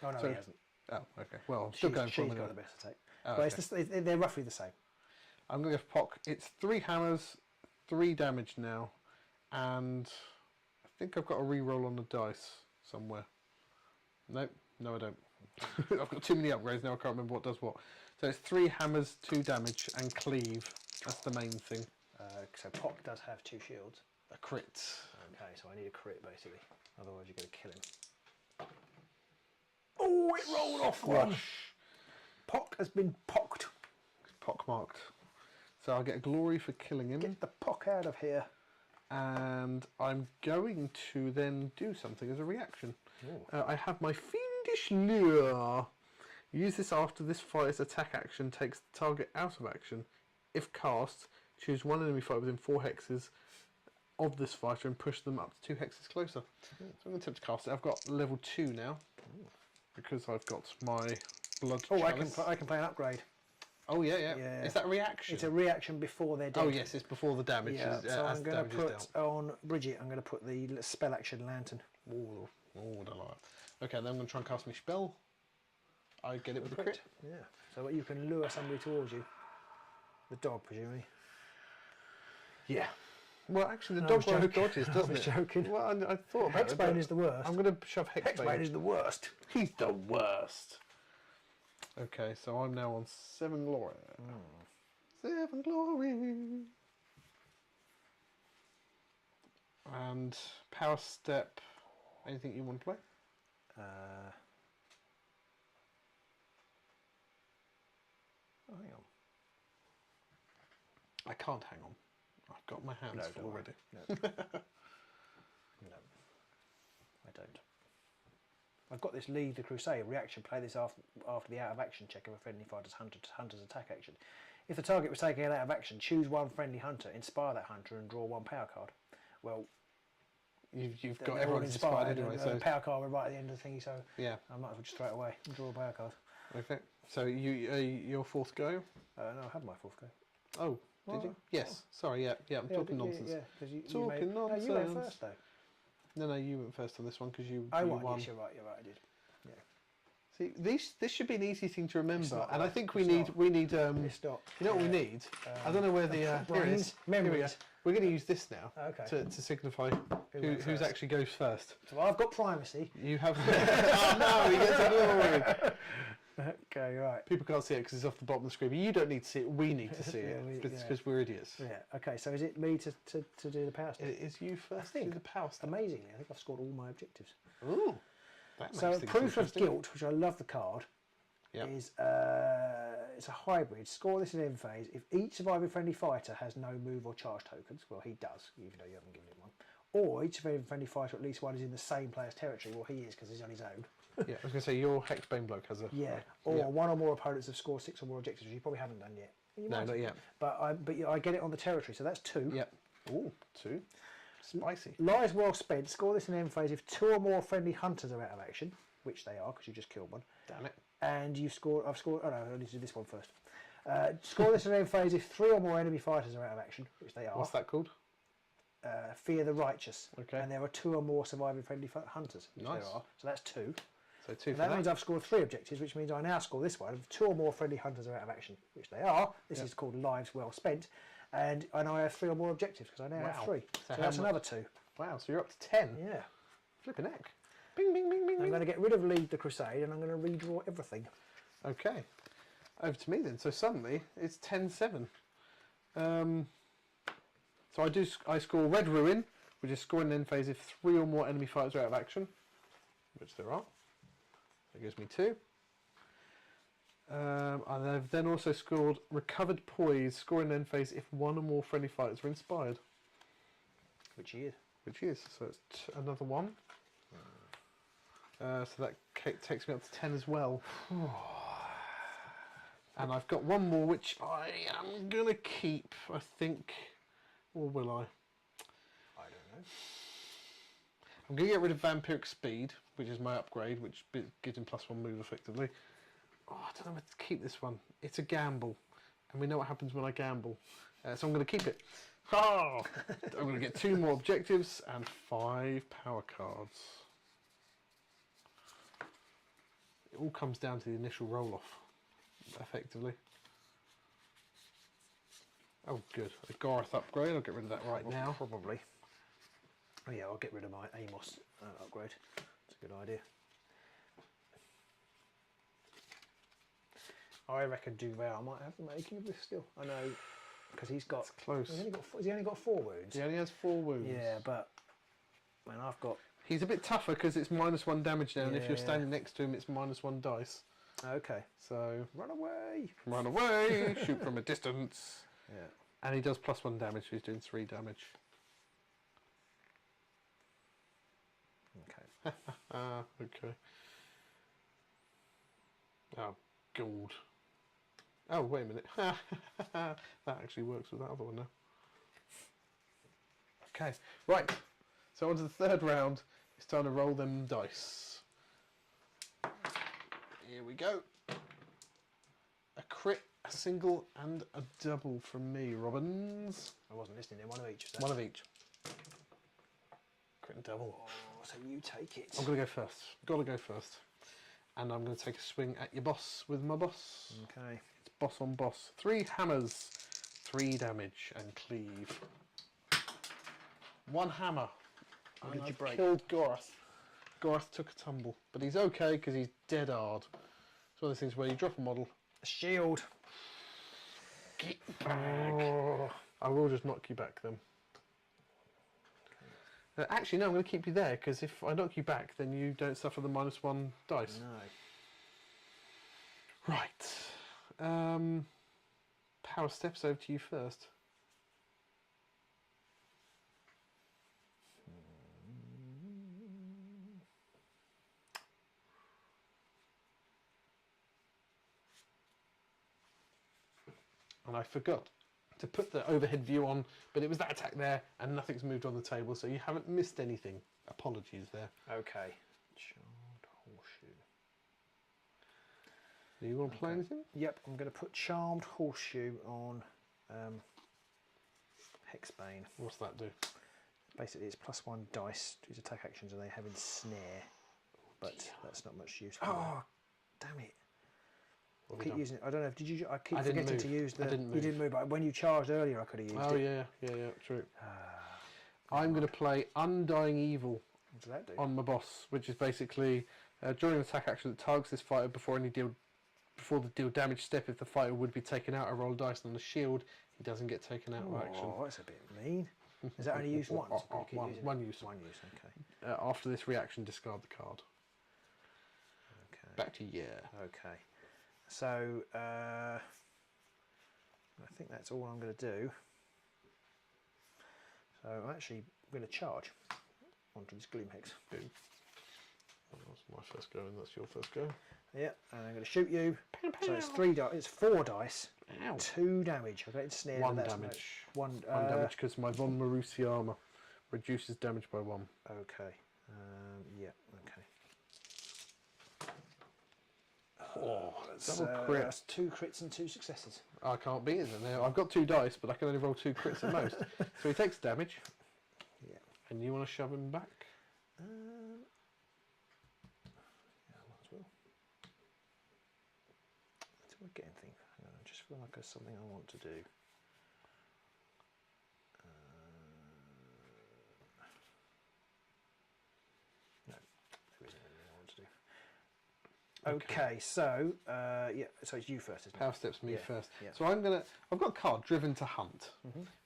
Oh no, So- he hasn't. Oh, okay. Well, I'm still going for him. She's got anyway. the best attack. Oh, But okay. they're roughly the same. I'm going to go for Pock. It's 3 hammers, 3 damage now, and I think I've got a reroll on the dice somewhere. Nope, no I don't. I've got too many upgrades now, I can't remember what does what. So it's 3 hammers, 2 damage, and cleave. That's the main thing. So Pock does have 2 shields. A crit. Okay, so I need a crit basically. Otherwise you're going to kill him. Oh, it rolled off one. Pock has been pocked. Pock marked. So I'll get a glory for killing him. Get the Pock out of here. And I'm going to then do something as a reaction. I have my Fiendish Lure. Use this after this fighter's attack action takes the target out of action. If cast, choose 1 enemy fighter within 4 hexes of this fighter and push them up to 2 hexes closer. So I'm going to attempt to cast it. I've got level 2 now because I've got my blood. Oh, chalice. I can play an upgrade. Oh yeah. Is that a reaction? It's a reaction before they're dead. Oh yes, it's before the damage. Yeah, is, so as I'm the going to damage is put dealt. on Bridget. I'm going to put the spell action lantern. Oh, I like that. Okay, then I'm going to try and cast my spell. I get it with a crit. Yeah. So you can lure somebody towards you. The dog, presumably. Yeah. Well, actually, the No, I was dog joking. dodges, I doesn't was it? joking. Well, I thought about it. Hexbane but is the worst. I'm going to shove Hexbane. Hexbane is the worst. He's the worst. Okay, so I'm now on 7 glory. 7 glory. And power step. Anything you want to play? Oh, hang on. I can't hang on. I've got my hands full don't already. worry. No. No, I don't. I've got this lead the Crusade reaction. Play this after the out of action check of a friendly fighter's hunter's attack action. If the target was taken out of action, choose 1 friendly hunter, inspire that hunter, and draw 1 power card. Well, You've they're got all everyone inspired anyway. and So the power card were right at the end of the thingy, so yeah. I might as well just throw it away and draw a power card. Okay. So your fourth go? No, I had my fourth go. Oh, did you? Yes. Sorry. Yeah. I'm talking nonsense. Yeah, because you Talking nonsense. No, you went first though. No, you went first on this one because you I won. won. Yes, you're right. I did. Yeah. See, this should be an easy thing to remember, not, and I though. think It's we not. need. It's not. You know what we need? I don't know where the here it is. Memories. Here we go. We're going to use this now Okay. to signify went who's first? actually goes first. So I've got primacy. You have. Oh no, he gets ignored. Okay, right. People can't see it because it's off the bottom of the screen. But you don't need to see it. We need to see it Yeah, because we're idiots. Yeah. Okay. So is it me to do the power step? It is you first. think. Do the power step. Amazingly, I think I've scored all my objectives. Ooh. That makes So things proof of interesting. guilt, which I love the card, Yep. is it's a hybrid. Score this in end phase. If each surviving friendly fighter has no move or charge tokens, well he does, even though you haven't given him one. Or each surviving friendly fighter, at least one, is in the same player's territory. Well, he is because he's on his own. Yeah, I was going to say your Hexbane bloke has a. Yeah. Or one or more opponents have scored 6 or more objectives. You probably haven't done yet. You No, might not have. yet. But I get it on the territory, so that's 2. Yep. Ooh, 2. Spicy. Lives well spent. Score this in end phase if 2 or more friendly hunters are out of action, which they are because you just killed one. Damn it. And I've scored. Oh no, I need to do this one first. Score this in end phase if 3 or more enemy fighters are out of action, which they are. What's that called? Fear the righteous. Okay. And there are 2 or more surviving friendly hunters, which Nice. there are. So that's 2. So 2 And for that that. means I've scored 3 objectives, which means I now score this one. If 2 or more friendly hunters are out of action, which they are. This is called lives well spent. And I have 3 or more objectives because I now have 3. So how that's much? another 2. Wow, so you're up to 10. Yeah. Flipping heck. Bing, bing, bing, bing, I'm bing. going to get rid of Lead the Crusade and I'm going to redraw everything. Okay. Over to me then. So suddenly it's 10-7. So I score Red Ruin, which is scoring in end phase if 3 or more enemy fighters are out of action, which there are. That gives me 2. And I've then also scored Recovered Poise, scoring in end phase if 1 or more friendly fighters are inspired. Which he is. Which is. So it's another 1. So that takes me up to 10 as well. And I've got 1 more, which I am going to keep, I think. Or will I? I don't know. I'm going to get rid of Vampiric Speed, which is my upgrade, which gives him +1 move effectively. Oh, I don't know whether to keep this one. It's a gamble. And we know what happens when I gamble. So I'm going to keep it. Oh! I'm going to get 2 more objectives and 5 power cards. It all comes down to the initial roll-off, effectively. Oh, good. A Garth upgrade. I'll get rid of that right now. Probably. Oh yeah, I'll get rid of my Amos upgrade. That's a good idea. I reckon Duval might have the making of this still. I know, because he's got... It's close. Has he only got 4 wounds? He only has 4 wounds. Yeah, but... Man, I've got... He's a bit tougher because it's -1 damage now, and if you're Yeah. standing next to him, it's -1 dice. Okay. So Run away! run away, shoot from a distance, Yeah. and he does +1 damage. So he's doing 3 damage. Okay. Okay. Oh, God. Oh, wait a minute. That actually works with that other one now. Okay, right. So on to the 3rd round. It's time to roll them dice. Here we go. A crit, a single, and a double from me, Robbins. I wasn't listening then. 1 of each. Is that? 1 of each. Crit and double. Oh, so you take it. I'm going to go first. Got to go first. And I'm going to take a swing at your boss with my boss. Okay. It's boss on boss. 3 hammers, 3 damage, and cleave. 1 hammer. What And did you I've break? killed Garth. Garth took a tumble, but he's okay because he's dead hard. It's one of those things where you drop a model. A shield. Get back. Oh. I will just knock you back then. Actually, no, I'm going to keep you there because if I knock you back, then you don't suffer the -1 dice. No. Right. Power steps over to you first. And I forgot to put the overhead view on, but it was that attack there, and nothing's moved on the table, so you haven't missed anything. Apologies there. Okay. Charmed horseshoe. Do you want to play anything? Yep, I'm going to put Charmed Horseshoe on Hexbane. What's that do? Basically, it's +1 dice to his attack actions, and they have Ensnare, but that's not much use. Oh, damn it! What I keep using it. I don't know. Did you? I keep I didn't forgetting move. to use the. I didn't You move. didn't move, but when you charged earlier, I could have used it. Oh yeah, true. I'm going to play Undying Evil What does that do? on my boss, which is basically during an attack action that targets this fighter before the deal damage step. If the fighter would be taken out, I roll a dice and on the shield. He doesn't get taken out of action. Oh, that's a bit mean. Is that only used once? Or can you keep using it? One use. One use. Okay. After this reaction, discard the card. Okay. Back to you. Okay. So I think that's all I'm going to do. So I'm actually going to charge onto this Gloom Hex. Boom. That was my first go, and that's your first go. Yeah, and I'm going to shoot you. So it's 3 dice. It's 4 dice. Ow. 2 damage. I got snared. 1 that's damage. One Damage because my Von Marussi armor reduces damage by 1. Okay. Yeah. Okay. Oh, That's, double crit. that's 2 crits and 2 successes. I can't beat it then. I've got 2 dice, but I can only roll 2 crits at most. So he takes damage. Yeah. And you want to shove him back? Yeah, I might as well. Until I get anything. Hang on, I just feel like there's something I want to do. No, there isn't anything I want to do. Okay, so yeah, so it's you first, isn't it? Power steps me Yeah, first. yeah. So I've got a card, Driven to Hunt,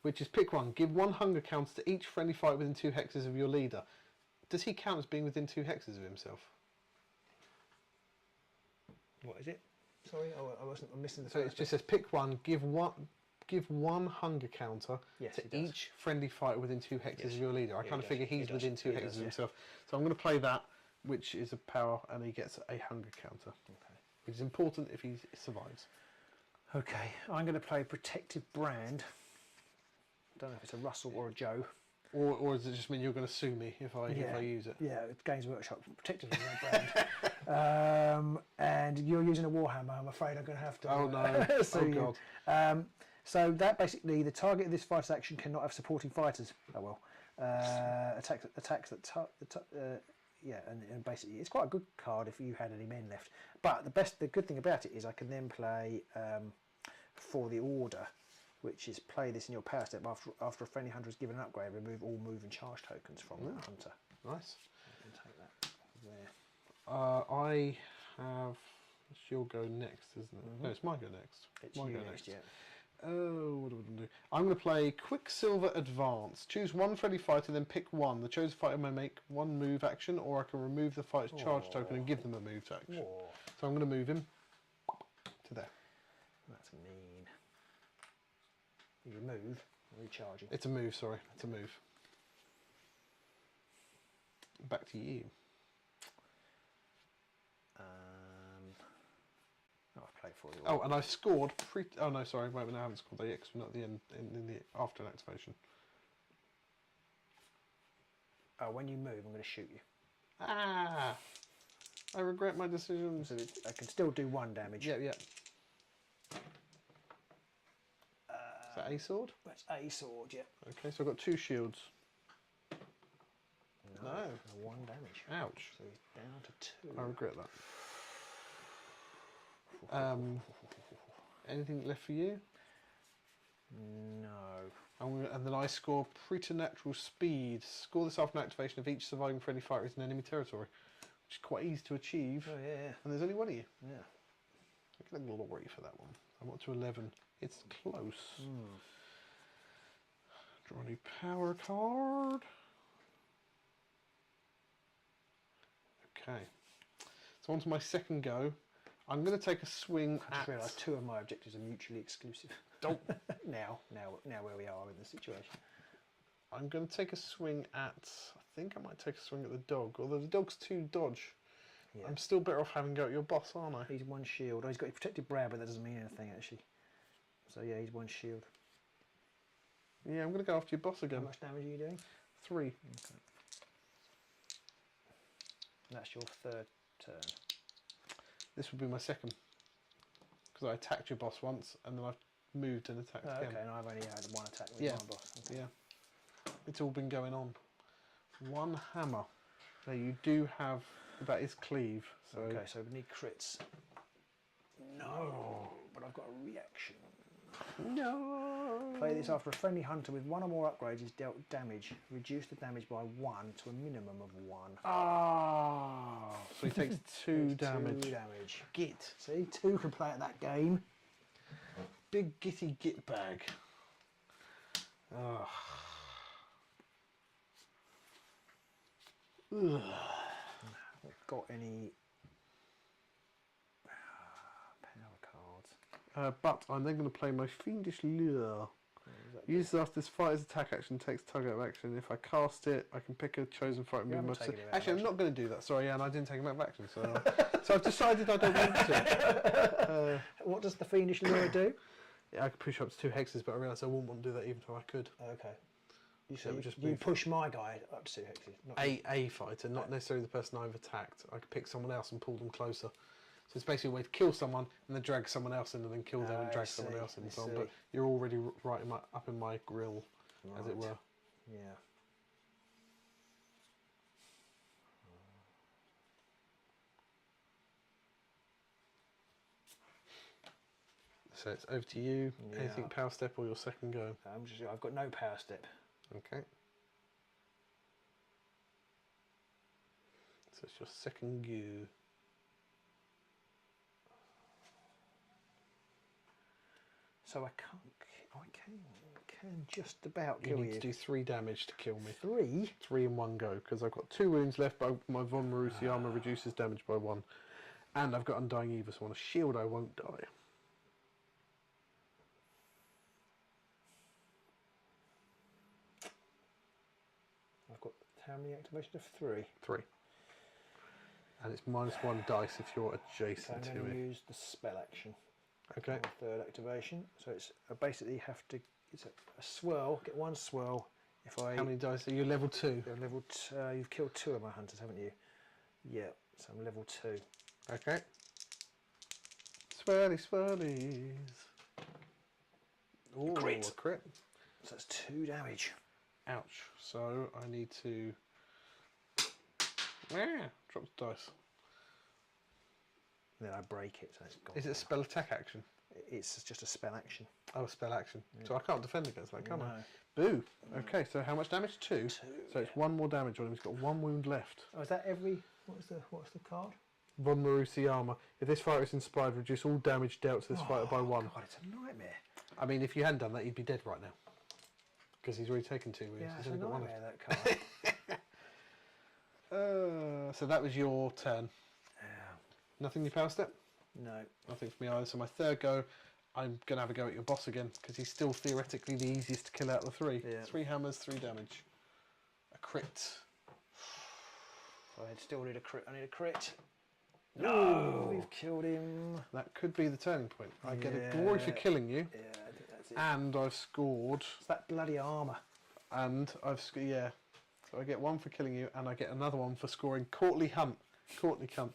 which is pick 1, give 1 hunger counter to each friendly fight within 2 hexes of your leader. Does he count as being within 2 hexes of himself? What is it? Sorry, I'm missing the So it first just says pick 1, give 1 hunger counter Yes, to it does. each friendly fighter within 2 hexes Yes. of your leader. I Yeah, kind it of figure does. It he's does. within 2 It hexes does, of yeah. himself. So I'm going to play that, which is a power, and he gets a hunger counter, which is important if he survives. Okay, I'm going to play Protective Brand. Don't know if it's a Russell or a Joe. Or does it just mean you're going to sue me if I use it? Yeah, it's Games Workshop. Protective Brand. And you're using a warhammer. I'm afraid I'm going to have to. Oh no! sue Oh you. god! So that basically, the target of this fighter's action cannot have supporting fighters. Oh well. Attacks that. Yeah, and basically, it's quite a good card if you had any men left. But the good thing about it is I can then play for the order, which is play this in your power step after a friendly hunter is given an upgrade. Remove all move and charge tokens from that hunter. Nice. I can take that there. I have. It's your go next, isn't it? No, it's my go next. It's my you go next, yeah. Oh, what do we do? I'm going to play Quicksilver Advance. Choose 1 friendly fighter, then pick 1. The chosen fighter may make 1 move action, or I can remove the fighter's charge token and give them a move action. So I'm going to move him to there. That's mean. You move, recharging. It's a move, sorry. It's a move. Back to you. I've played for the Oh, and I scored oh no, sorry, wait a minute, I haven't scored that yet because we're not at the end in the after an activation. Oh, when you move, I'm going to shoot you. Ah! I regret my decision. So I can still do 1 damage. Yeah. Is that a sword? That's a sword, yeah. Okay, so I've got 2 shields. No. 1 damage. Ouch. So he's down to 2. I regret that. Anything left for you? No. And then I score preternatural speed. Score this after an activation of each surviving friendly fighter is in enemy territory, which is quite easy to achieve. Oh, yeah. And there's only 1 of you. Yeah. I get a glory for that one. I want to 11. It's close. Draw a new power card. Okay. So on to my second go. I'm going to take a swing I just at... realised 2 of my objectives are mutually exclusive. Don't. now where we are in the situation. I'm going to take a swing at... I think I might take a swing at the dog, although the dog's 2 dodge. Yeah. I'm still better off having go at your boss, aren't I? He's 1 shield. Oh, he's got a protected brow, but that doesn't mean anything, actually. So, yeah, he's 1 shield. Yeah, I'm going to go after your boss How again. much damage are you doing? 3. Okay. That's your 3rd turn. This would be my second. because I attacked your boss once and then I've moved and attacked again. Okay, and I've only had one attack with Yeah. my boss. Okay. Yeah, it's all been going on. One hammer. Now you do have, that is cleave. So Okay, so we need crits. No, but I've got a reaction. no. Play this after a friendly hunter with one or more upgrades is dealt damage. Reduce the damage by 1 to a minimum of 1. Ah, so he takes 2 damage. 2 damage. Git. See, 2 can play at that game. Big gitty git bag. Ah. Ugh. Got any power cards? But I'm then going to play my Fiendish Lure. Uses after this fighter's attack action, takes tug out of action. If I cast it, I can pick a chosen fighter and You move haven't my... taken it out of Actually, I'm action. not going to do that. Sorry, Anne, I didn't take him out of action. So, so I've decided I don't want to. What does the Fiendish Lure do? Yeah, I could push up to 2 hexes, but I realised I wouldn't want to do that even if I could. Okay. So it would just you move push my guy up to 2 hexes. Not a fighter, not necessarily the person I've attacked. I could pick someone else and pull them closer. So it's basically a way to kill someone and then drag someone else in and then kill them and I drag someone see, else in I and so on. see. But you're already right in up in my grill, as it Right. were. Yeah. So it's over to you. Yeah. Anything power step or your second go? I've got no power step. Okay. So it's your second go. So I can just about You kill need you. to do 3 damage to kill me. 3? 3 in one go, because I've got 2 wounds left, but my Von Marussi armour reduces damage by 1. And I've got Undying Evil, so on a shield I won't die. I've got how many activations of 3? 3. And it's -1 dice if you're So adjacent I'm to going to me. use the spell action. Okay. On the third activation. So it's I basically have to. It's a swirl. Get 1 swirl. If I How many dice are you? Level 2. You're level you've killed 2 of my hunters, haven't you? Yeah. So I'm level 2. Okay. Swirly swirlies. Ooh, Crit. a crit. So that's 2 damage. Ouch. So I need to drop the dice. And then I break it, so it's gone. Is it a spell attack action? It's just a spell action. Oh, a spell action. So I can't defend against that, can I? No. Boo. Okay, so how much damage? 2. 2. So it's 1 more damage on him. He's got 1 wound left. Oh, is that every? What's the card? Von Marussi armour. If this fighter is inspired, reduce all damage dealt to this fighter by 1. God, it's a nightmare. I mean, if you hadn't done that, he'd be dead right now. Because he's already taken 2 wounds. Yeah, He's it's a only got 1 nightmare, left. that card. So that was your turn. Yeah. Nothing you power step? No. Nothing for me either. So my third go, I'm going to have a go at your boss again, because he's still theoretically the easiest to kill out of the 3. Yeah. 3 hammers, 3 damage. A crit. So I still need a crit. I need a crit. No, we've killed him. That could be the turning point. I get a Yeah. glory for killing you, Yeah, I think that's it. and I've scored, It's that bloody armour. and yeah. So I get 1 for killing you, and I get another 1 for scoring Courtly Hunt. Courtly cunt.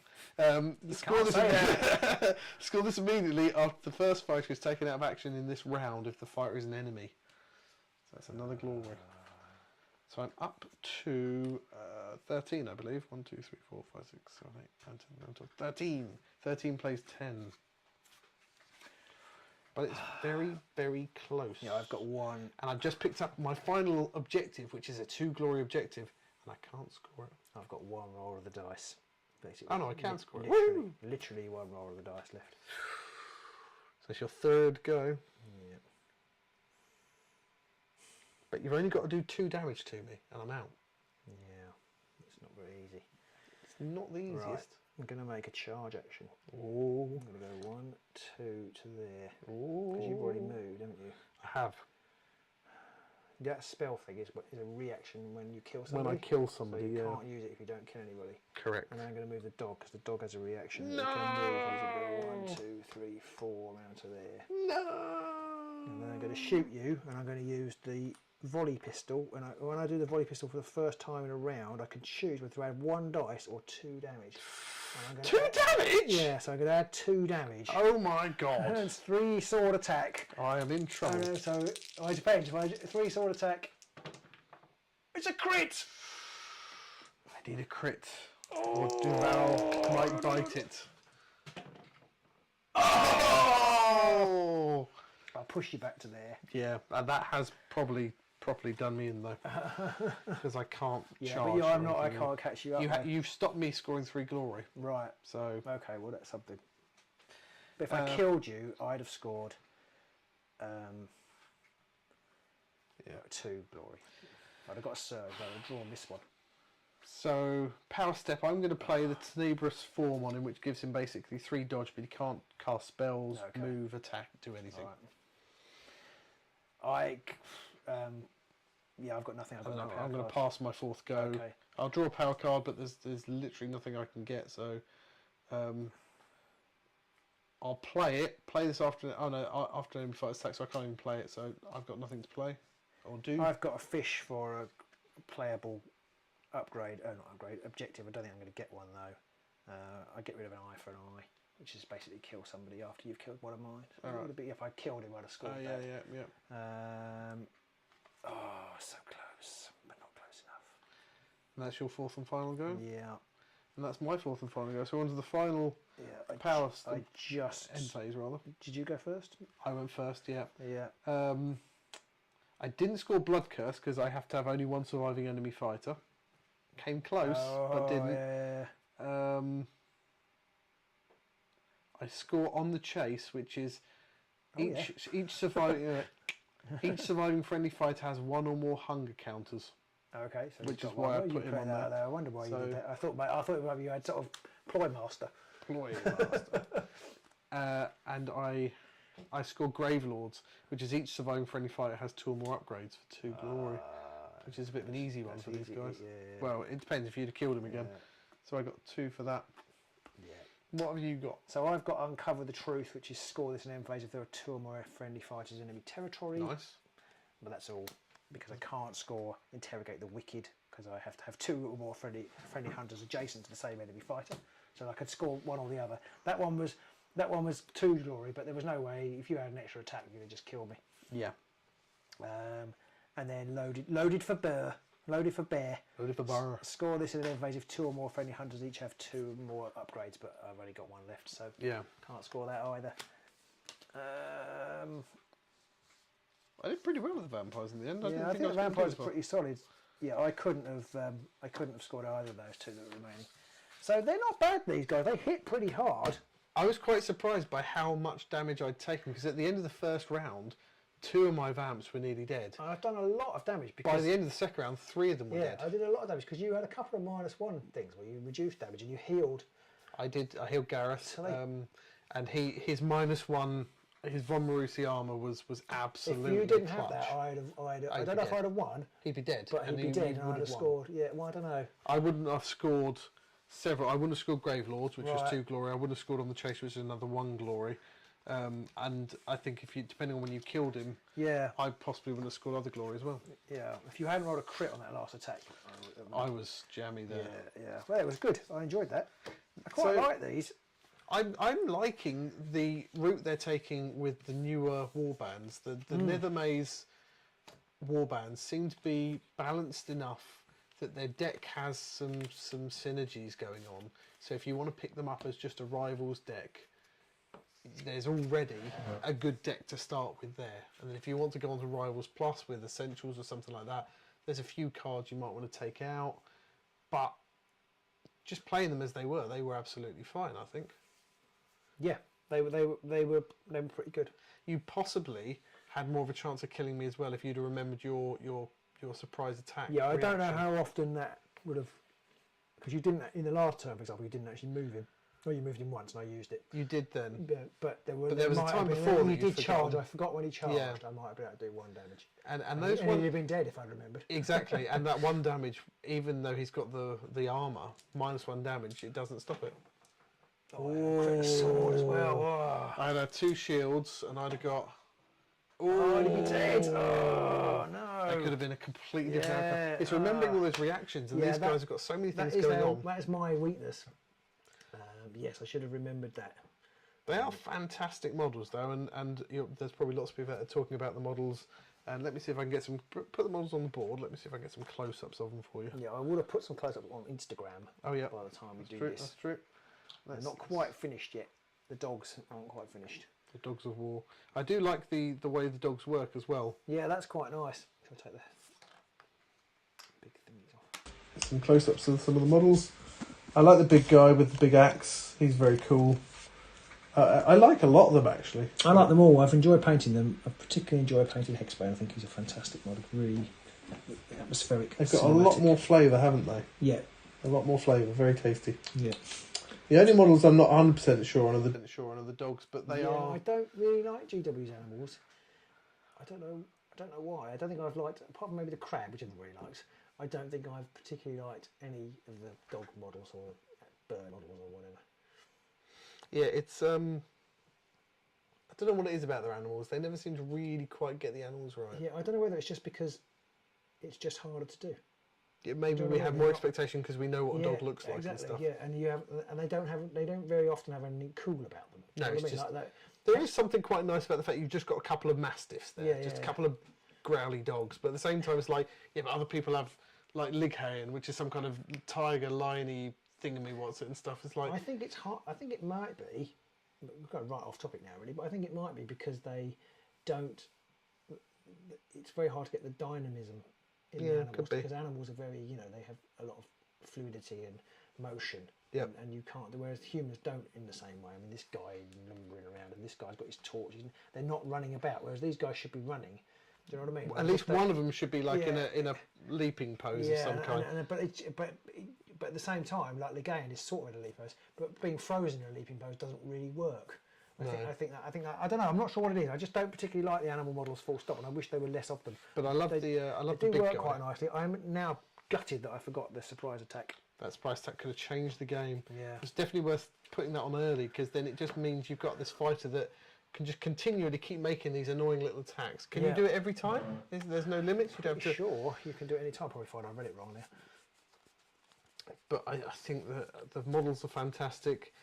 Score this immediately after the first fighter is taken out of action in this round if the fighter is an enemy. So that's another glory. So I'm up to 13, I believe. 1, 2, 3, 4, 5, 6, 7, 8, 9, 10, 11, 12, 13. 13 plays 10. But it's very, very close. Yeah, I've got 1. And I've just picked up my final objective, which is a 2 glory objective, and I can't score it. I've got 1 roll of the dice. Basically. Oh no, I can score it. Literally 1 roll of the dice left. So it's your third go. Yeah. But you've only got to do 2 damage to me, and I'm out. Yeah. It's not very easy. It's not the easiest. Right. I'm going to make a charge action. Oh. I'm going to go 1, 2 to there. Oh. Because you've already moved, haven't you? I have. That spell thing is a reaction when you kill somebody. When I kill somebody, so you yeah. can't use it if you don't kill anybody. Correct. And then I'm going to move the dog because the dog has a reaction. No! You can move. 1, 2, 3, 4 around to there. No! And then I'm going to shoot you, and I'm going to use the volley pistol, and when I do the volley pistol for the first time in a round, I can choose whether to add 1 dice or 2 damage. And I'm 2 damage? Yeah, so I'm going to add 2 damage. Oh my god. And it's 3 sword attack. I am in trouble. So it depends. If I do 3 sword attack, it's a crit! I need a crit. Or Duval might bite it. Oh! I'll push you back to there. Yeah, and that has probably properly done me in though, because I can't charge. But I can't catch you up. You've stopped me scoring 3 glory. Right. So okay, well that's something. But if I killed you, I'd have scored 2 glory. I'd have got a surge. I'd have drawn this one. So power step. I'm going to play the Tenebrous form on him, which gives him basically 3 dodge, but he can't cast spells, move, attack, do anything. Right. I've got nothing. I'm going to pass my 4th go. Okay. I'll draw a power card, but there's literally nothing I can get. So I'll play it. Play this after. Oh no, after enemy fights attack, so I can't even play it. So I've got nothing to play or do. I've got a fish for a playable upgrade. Not upgrade. Objective. I don't think I'm going to get one though. I get rid of an eye for an eye, which is basically kill somebody after you've killed one of mine. So it would be if I killed him, I'd have scored that. Yeah. So close, but not close enough. And that's your 4th and final go? Yeah. And that's my 4th and final go. So on to the final power end phase, rather. Did you go first? I went first, yeah. Yeah. I didn't score Blood Curse because I have to have only 1 surviving enemy fighter. Came close, but didn't. Yeah. I score on the chase, which is each surviving each surviving friendly fighter has 1 or more hunger counters. Okay, so which is why I put him on there. I wonder why you did that. I thought maybe you had sort of ploy master. And I score Grave Lords, which is each surviving friendly fighter has 2 or more upgrades for 2 glory, which is a bit of an easy one for these guys. Yeah. Well, it depends if you'd have killed him again. Yeah. So I got 2 for that. Yeah. What have you got? So I've got Uncover the Truth, which is score this in end phase if there are 2 or more friendly fighters in enemy territory. Nice. But that's all because I can't score Interrogate the Wicked because I have to have 2 or more friendly hunters adjacent to the same enemy fighter. So I could score one or the other. That one was 2 glory, but there was no way if you had an extra attack you would just kill me. Yeah. And then loaded for bear. Loaded for bear. Score this in an end phase if 2 or more friendly hunters each have 2 or more upgrades, but I've only got 1 left, so can't score that either. I did pretty well with the vampires in the end. I think the vampires are pretty solid. Yeah, I couldn't have scored either of those 2 that were remaining. So they're not bad, these guys. They hit pretty hard. I was quite surprised by how much damage I'd taken because at the end of the first round, 2 of my vamps were nearly dead. I've done a lot of damage because by the end of the second round, 3 of them were dead. I did a lot of damage because you had a couple of -1 things where you reduced damage and you healed. I did. I healed Gareth, and his -1. His Von Marusi armour was absolutely. If you didn't clutch. have that, I don't know if I'd have won. He'd be dead. But he'd be dead, and I'd have scored. Yeah, well, I don't know. I wouldn't have scored several. I wouldn't have scored Grave Lords, which was 2 glory. I wouldn't have scored on the Chase, which is another 1 glory. And I think depending on when you killed him, I possibly wouldn't have scored other glory as well. Yeah, if you hadn't rolled a crit on that last attack, I was jammy there. Yeah. Well, it was good. I enjoyed that. I quite like these. I'm liking the route they're taking with the newer warbands. The Nethermaze warbands seem to be balanced enough that their deck has some synergies going on. So if you want to pick them up as just a rivals deck, there's already a good deck to start with there. And then if you want to go on to Rivals Plus with Essentials or something like that, there's a few cards you might want to take out. But just playing them as they were absolutely fine, I think. Yeah, they were pretty good. You possibly had more of a chance of killing me as well if you'd have remembered your surprise attack. Yeah, I don't know how often that would have, because you didn't in the last turn, for example, you didn't actually move him. Well, you moved him once and I used it. You did then. But there was a time before when he did charge. I forgot when he charged. Yeah. I might have been able to do 1 damage. And those and he'd have been dead if I'd remembered. Exactly, and that 1 damage, even though he's got the armour, -1 damage, it doesn't stop it. Oh, sword as well. Oh. I'd have 2 shields and I'd have got... Oh, he'd be dead. Oh, no. That could have been a completely different outcome. Yeah, It's remembering all those reactions, and these guys have got so many things going on. That is my weakness. Yes, I should have remembered that. They are fantastic models, though, and there's probably lots of people out there talking about the models. And let me see if I can get some. Put the models on the board. Let me see if I can get some close-ups of them for you. Yeah, I would have put some close-ups on Instagram. Oh yeah. By the time we do this, that's true. They're not quite finished yet. The dogs aren't quite finished. The Dogs of War. I do like the way the dogs work as well. Yeah, that's quite nice. Shall I take the big thingies off? Some close-ups of some of the models. I like the big guy with the big axe. He's very cool. I like a lot of them, actually. I like them all. I've enjoyed painting them. I particularly enjoy painting Hexbane. I think he's a fantastic model. Really atmospheric. They've got a lot more flavour, haven't they? Yeah. A lot more flavour. Very tasty. Yeah. The only models I'm not 100% sure on are the dogs, but they are. I don't really like GW's animals. I don't know why. I don't think I've liked, apart from maybe the crab, which everybody likes. I don't think I've particularly liked any of the dog models or bird models or whatever. Yeah, it's I don't know what it is about their animals. They never seem to really quite get the animals right. Yeah, I don't know whether it's just because it's just harder to do. Yeah, maybe we have more expectation because we know what a dog looks like and stuff. Yeah, and they don't very often have anything cool about them. No, it's just like there is something quite nice about the fact you've just got a couple of mastiffs there, a couple of growly dogs. But at the same time, it's like but other people have like Lighaen, which is some kind of tiger, liony thingamywhat's it and stuff. It's like I think it's hard. I think it might be. We've got right off topic now, really, but I think it might be because they don't. It's very hard to get the dynamism in the animals because animals are very, they have a lot of fluidity and motion. Yep. And you can't. Whereas humans don't in the same way. I mean, this guy is lumbering around, and this guy's got his torch. They're not running about, whereas these guys should be running. Do you know what I mean? At least one of them should be like in a leaping pose of some kind. But at the same time, like Lighaen is sort of in a leaping pose, but being frozen in a leaping pose doesn't really work. I think that I don't know. I'm not sure what it is. I just don't particularly like the animal models. Full stop. And I wish there were less of them. But I love the big guy. They do work quite nicely. I'm now gutted that I forgot the surprise attack. That surprise attack could have changed the game. Yeah, it's definitely worth putting that on early because then it just means you've got this fighter that can just continually keep making these annoying little attacks. Can you do it every time? There's no limits. You don't have to. Sure, you can do it any time. Probably find I read it wrong there. But I think that the models are fantastic.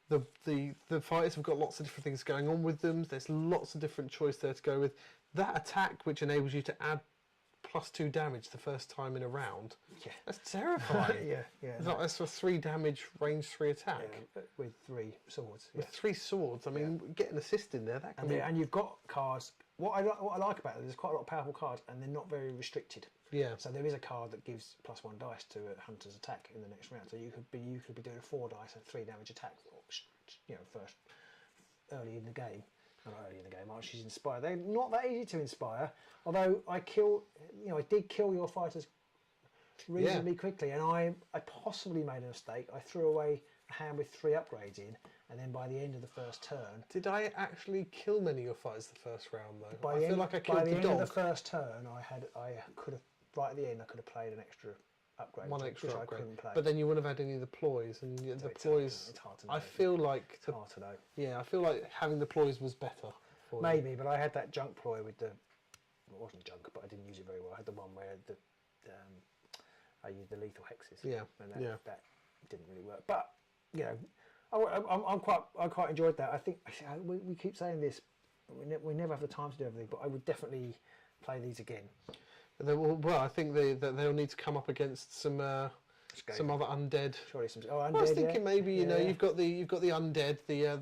The fighters have got lots of different things going on with them. There's lots of different choice there to go with. That attack, which enables you to add +2 damage the first time in a round. Yeah, that's terrifying. yeah. That's a 3 damage, range 3 attack with 3 swords. With 3 swords, I mean, get an assist in there. That can and you've got cards. What I like about it, there's quite a lot of powerful cards, and they're not very restricted. Yeah. So there is a card that gives +1 dice to a hunter's attack in the next round. So you could be doing a 4 dice and 3 damage attack. First early in the game. Not early in the game. She's inspired. They're not that easy to inspire. Although I did kill your fighters reasonably quickly, and I possibly made a mistake. I threw away a hand with 3 upgrades in, and then by the end of the first turn, did I actually kill many of your fighters the first round though? I feel like I killed the dog. By the end of the first turn, I could have right at the end. I could have played an extra upgrade. One extra upgrade. I couldn't play. But then you wouldn't have had any of the ploys, and the ploys. It's hard to know. I feel like it's hard to know. Yeah, I feel like having the ploys was better. Maybe, but I had that junk ploy with it wasn't junk, but I didn't use it very well. I had the one where I used the lethal hexes. Yeah, and that didn't really work. But I quite enjoyed that. I think we keep saying this. We never have the time to do everything, but I would definitely play these again. Well, I think they'll need to come up against some other undead. Surely undead. I was thinking maybe you've got the undead, the I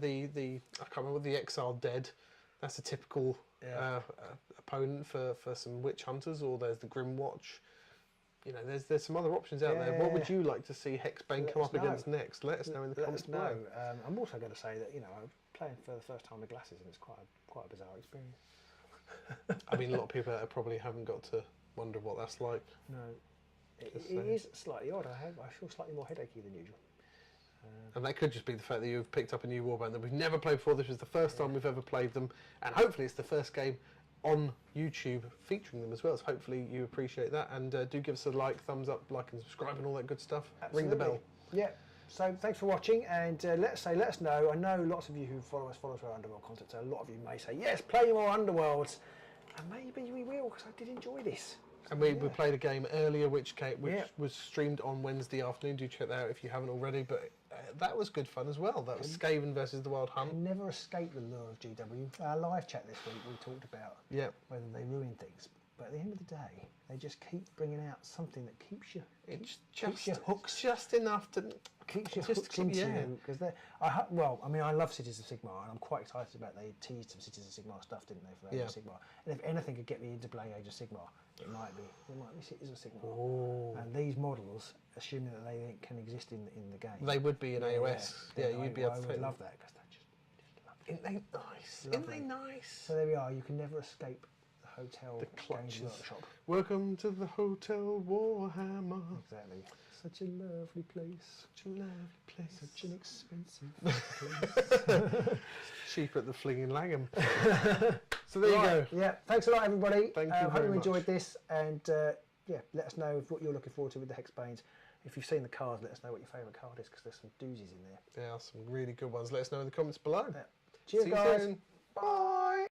can't remember the exiled dead. That's a typical opponent for some witch hunters, or there's the Grimwatch. There's some other options out there. What would you like to see Hexbane come up against next? Let us know in the comments below. I'm also going to say that I'm playing for the first time with glasses, and it's quite a bizarre experience. I mean, a lot of people probably haven't got to wonder what that's like. No, it is slightly odd. I feel slightly more headachy than usual. And that could just be the fact that you've picked up a new warband that we've never played before. This was the first time we've ever played them, and hopefully it's the first game on YouTube featuring them as well. So hopefully you appreciate that, and do give us a thumbs up, like and subscribe and all that good stuff. Absolutely. Ring the bell. Yeah. So thanks for watching, and let us know. I know lots of you who follow us for Underworld content, so a lot of you may say, yes, play more Underworlds. And maybe we will, because I did enjoy this. And we played a game earlier which was streamed on Wednesday afternoon. Do check that out if you haven't already. But that was good fun as well. That was Skaven versus the Wild Hunt. I never escaped the lure of GW. Our live chat this week, we talked about whether they ruin things. But at the end of the day, they just keep bringing out something that keeps you hooked. Just enough to keeps you hooked into you. Because I love Cities of Sigmar, and I'm quite excited about they teased some Cities of Sigmar stuff, didn't they, for Age of Sigmar? And if anything could get me into playing Age of Sigmar, it might be Cities of Sigmar. Oh. And these models, assuming that they can exist in the game, they would be in AOS. Yeah, you'd be able to. I would love that because they're just Isn't they nice? Isn't they nice? So there we are. You can never escape hotel Games Workshop. Welcome to the Hotel Warhammer. Exactly. Such a lovely place. Such a lovely place. Such an expensive place. Cheap at the Flinging Langham. So there you go. Yeah. Thanks a lot, everybody. Thank you I hope very you much. enjoyed this, and let us know what you're looking forward to with the Hexbanes. If you've seen the cards, let us know what your favourite card is, because there's some doozies in there. There are some really good ones. Let us know in the comments below. Cheers, See you guys. soon. Bye.